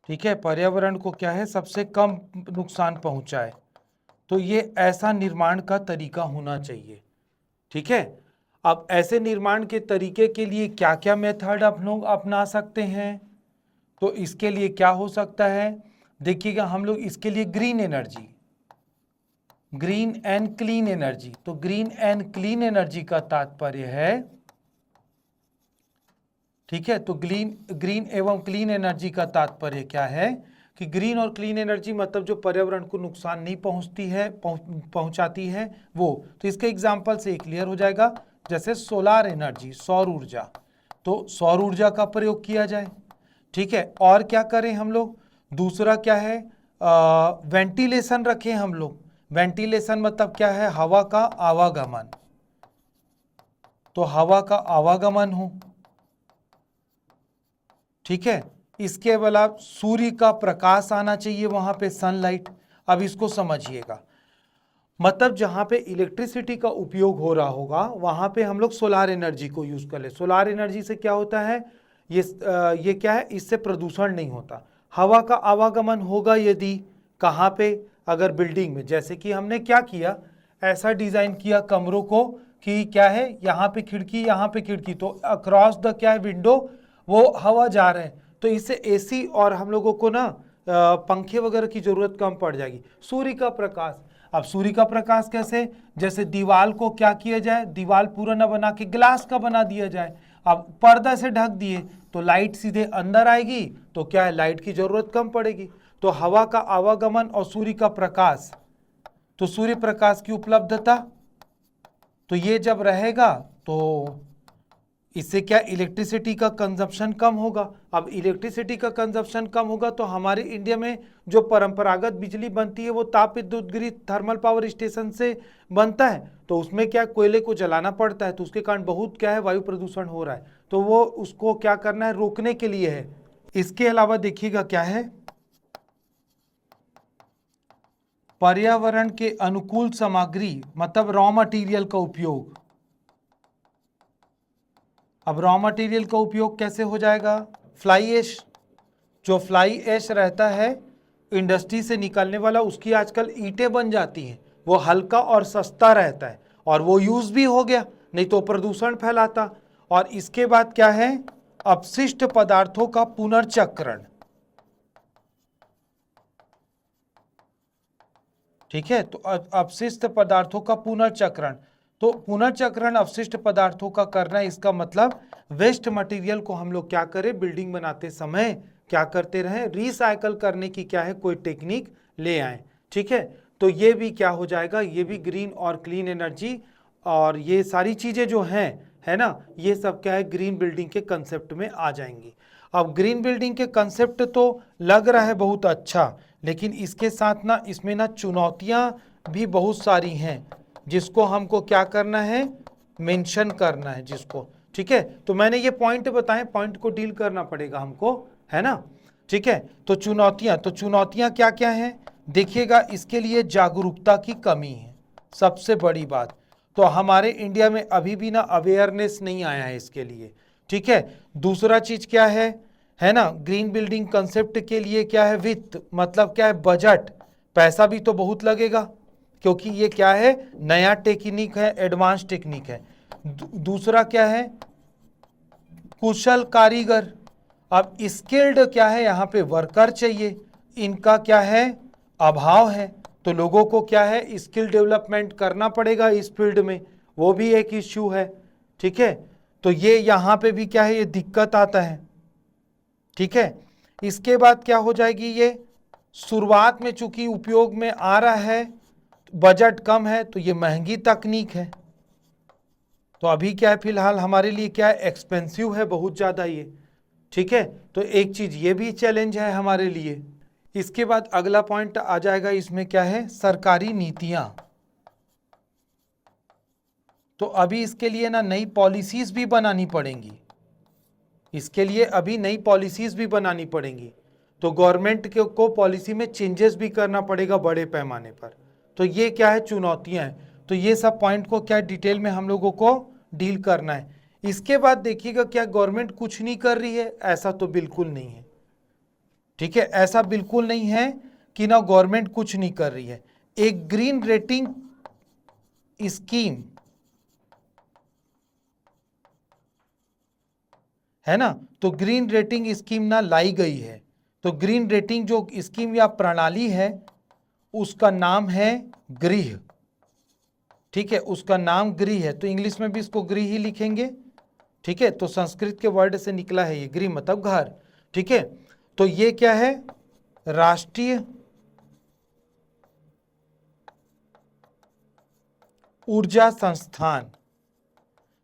ठीक है, पर्यावरण को क्या है, सबसे कम नुकसान पहुंचाए, तो ये ऐसा निर्माण का तरीका होना चाहिए। ठीक है, अब ऐसे निर्माण के तरीके के लिए क्या क्या मेथड आप लोग अपना सकते हैं, तो इसके लिए क्या हो सकता है, देखिएगा हम लोग इसके लिए green energy, green and clean energy, तो ग्रीन एंड क्लीन एनर्जी का तात्पर्य है, ठीक है, तो ग्रीन एवं क्लीन एनर्जी का तात्पर्य क्या है कि ग्रीन और क्लीन एनर्जी मतलब जो पर्यावरण को नुकसान नहीं पहुंचाती है वो, तो इसके एग्जांपल से क्लियर हो जाएगा, जैसे सोलार एनर्जी, सौर ऊर्जा, तो सौर ऊर्जा का प्रयोग किया जाए। ठीक है, और क्या करें हम लोग, दूसरा क्या है, वेंटिलेशन रखें हम लोग, वेंटिलेशन मतलब क्या है, हवा का आवागमन, तो हवा का आवागमन हो, ठीक है। इसके अलावा सूर्य का प्रकाश आना चाहिए वहां पे, सनलाइट। अब इसको समझिएगा, मतलब जहां पे इलेक्ट्रिसिटी का उपयोग हो रहा होगा वहां पे हम लोग सोलार एनर्जी को यूज कर ले। सोलार एनर्जी से क्या होता है, ये क्या है, इससे प्रदूषण नहीं होता। हवा का आवागमन होगा यदि कहाँ पे, अगर बिल्डिंग में, जैसे कि हमने क्या किया, ऐसा डिजाइन किया कमरों को कि क्या है, यहाँ पे खिड़की यहाँ पे खिड़की, तो अक्रॉस द क्या है विंडो वो हवा जा रहे हैं, तो इससे एसी और हम लोगों को ना पंखे वगैरह की जरूरत कम पड़ जाएगी। सूर्य का प्रकाश, अब सूर्य का प्रकाश कैसे, जैसे दीवार को क्या किया जाए, दीवार पूरा ना बना के ग्लास का बना दिया जाए। अब पर्दा से ढक दिए तो लाइट सीधे अंदर आएगी, तो क्या है, लाइट की जरूरत कम पड़ेगी। तो हवा का आवागमन और सूर्य का प्रकाश, तो सूर्य प्रकाश की उपलब्धता, तो ये जब रहेगा तो इससे क्या, इलेक्ट्रिसिटी का कंजप्शन कम होगा। अब इलेक्ट्रिसिटी का कंजप्शन कम होगा तो हमारे इंडिया में जो परंपरागत बिजली बनती है वो ताप विद्युत गृह थर्मल पावर स्टेशन से बनता है, तो उसमें क्या कोयले को जलाना पड़ता है, तो उसके कारण बहुत क्या है वायु प्रदूषण हो रहा है, तो वो उसको क्या करना है, रोकने के लिए है। इसके अलावा देखिएगा क्या है, पर्यावरण के अनुकूल सामग्री, मतलब रॉ मटेरियल का उपयोग। अब रॉ मटेरियल का उपयोग कैसे हो जाएगा, फ्लाई ऐश, जो फ्लाई ऐश रहता है इंडस्ट्री से निकलने वाला, उसकी आजकल ईंटें बन जाती हैं, वो हल्का और सस्ता रहता है और वो यूज भी हो गया, नहीं तो प्रदूषण फैलाता। और इसके बाद क्या है, अपशिष्ट पदार्थों का पुनर्चक्रण। ठीक है, तो अपशिष्ट पदार्थों का पुनर्चक्रण, तो पुनर्चक्रण अवशिष्ट पदार्थों का करना, इसका मतलब वेस्ट मटेरियल को हम लोग क्या करें, बिल्डिंग बनाते समय क्या करते रहे, रिसाइकल करने की क्या है कोई टेक्निक ले आए। ठीक है, तो ये भी क्या हो जाएगा, ये भी ग्रीन और क्लीन एनर्जी, और ये सारी चीजें जो हैं, है ना, ये सब क्या है ग्रीन बिल्डिंग के कंसेप्ट में आ जाएंगी। अब ग्रीन बिल्डिंग के कंसेप्ट तो लग रहा है बहुत अच्छा, लेकिन इसके साथ ना इसमें ना चुनौतियां भी बहुत सारी हैं, जिसको हमको क्या करना है, मेंशन करना है जिसको। ठीक है, तो मैंने ये पॉइंट बताए, पॉइंट को डील करना पड़ेगा हमको, है ना। ठीक है, तो चुनौतियां क्या क्या हैं, देखिएगा, इसके लिए जागरूकता की कमी है सबसे बड़ी बात, तो हमारे इंडिया में अभी भी ना अवेयरनेस नहीं आया है इसके लिए। ठीक है, दूसरा चीज क्या है ना, ग्रीन बिल्डिंग कंसेप्ट के लिए क्या है, वित्त, मतलब क्या है, बजट, पैसा भी तो बहुत लगेगा, क्योंकि ये क्या है, नया टेक्निक है, एडवांस टेक्निक है। दूसरा क्या है, कुशल कारीगर, अब स्किल्ड क्या है, यहाँ पे वर्कर चाहिए, इनका क्या है, अभाव है, तो लोगों को क्या है, स्किल डेवलपमेंट करना पड़ेगा इस फील्ड में, वो भी एक इश्यू है। ठीक है, तो ये यहाँ पे भी क्या है, ये दिक्कत आता है। ठीक है, इसके बाद क्या हो जाएगी, ये शुरुआत में चूंकि उपयोग में आ रहा है, बजट कम है, तो ये महंगी तकनीक है, तो अभी क्या है, फिलहाल हमारे लिए क्या है, एक्सपेंसिव है बहुत ज़्यादा ये। ठीक है, तो एक चीज़ ये भी चैलेंज है हमारे लिए। इसके बाद अगला पॉइंट आ जाएगा, इसमें क्या है, सरकारी नीतियां, तो अभी इसके लिए ना नई पॉलिसीज भी बनानी पड़ेंगी, इसके लिए अभी नई पॉलिसीज भी बनानी पड़ेंगी, तो गवर्नमेंट को पॉलिसी में चेंजेस भी करना पड़ेगा बड़े पैमाने पर, तो ये क्या है, चुनौतियां हैं। तो ये सब पॉइंट को क्या डिटेल में हम लोगों को डील करना है। इसके बाद देखिएगा, क्या गवर्नमेंट कुछ नहीं कर रही है, ऐसा तो बिल्कुल नहीं है। ठीक है, ऐसा बिल्कुल नहीं है कि ना गवर्नमेंट कुछ नहीं कर रही है। एक ग्रीन रेटिंग स्कीम है ना, तो ग्रीन रेटिंग स्कीम ना लाई गई है, तो ग्रीन रेटिंग जो स्कीम या प्रणाली है उसका नाम है गृह। ठीक है, उसका नाम गृह है, तो इंग्लिश में भी इसको गृह ही लिखेंगे। ठीक है, तो संस्कृत के वर्ड से निकला है ये, गृह मतलब घर। ठीक है, तो ये क्या है, राष्ट्रीय ऊर्जा संस्थान,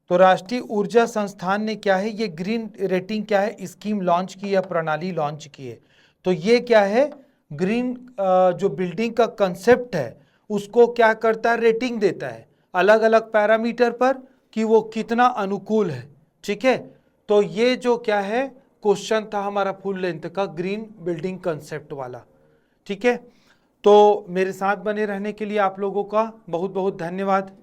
तो राष्ट्रीय ऊर्जा संस्थान ने क्या है, ये ग्रीन रेटिंग क्या है, स्कीम लॉन्च की है, प्रणाली लॉन्च की है। तो ये क्या है, ग्रीन जो बिल्डिंग का कंसेप्ट है उसको क्या करता है, रेटिंग देता है अलग अलग पैरामीटर पर कि वो कितना अनुकूल है। ठीक है, तो ये जो क्या है, क्वेश्चन था हमारा फुल लेंथ का ग्रीन बिल्डिंग कंसेप्ट वाला। ठीक है, तो मेरे साथ बने रहने के लिए आप लोगों का बहुत बहुत धन्यवाद।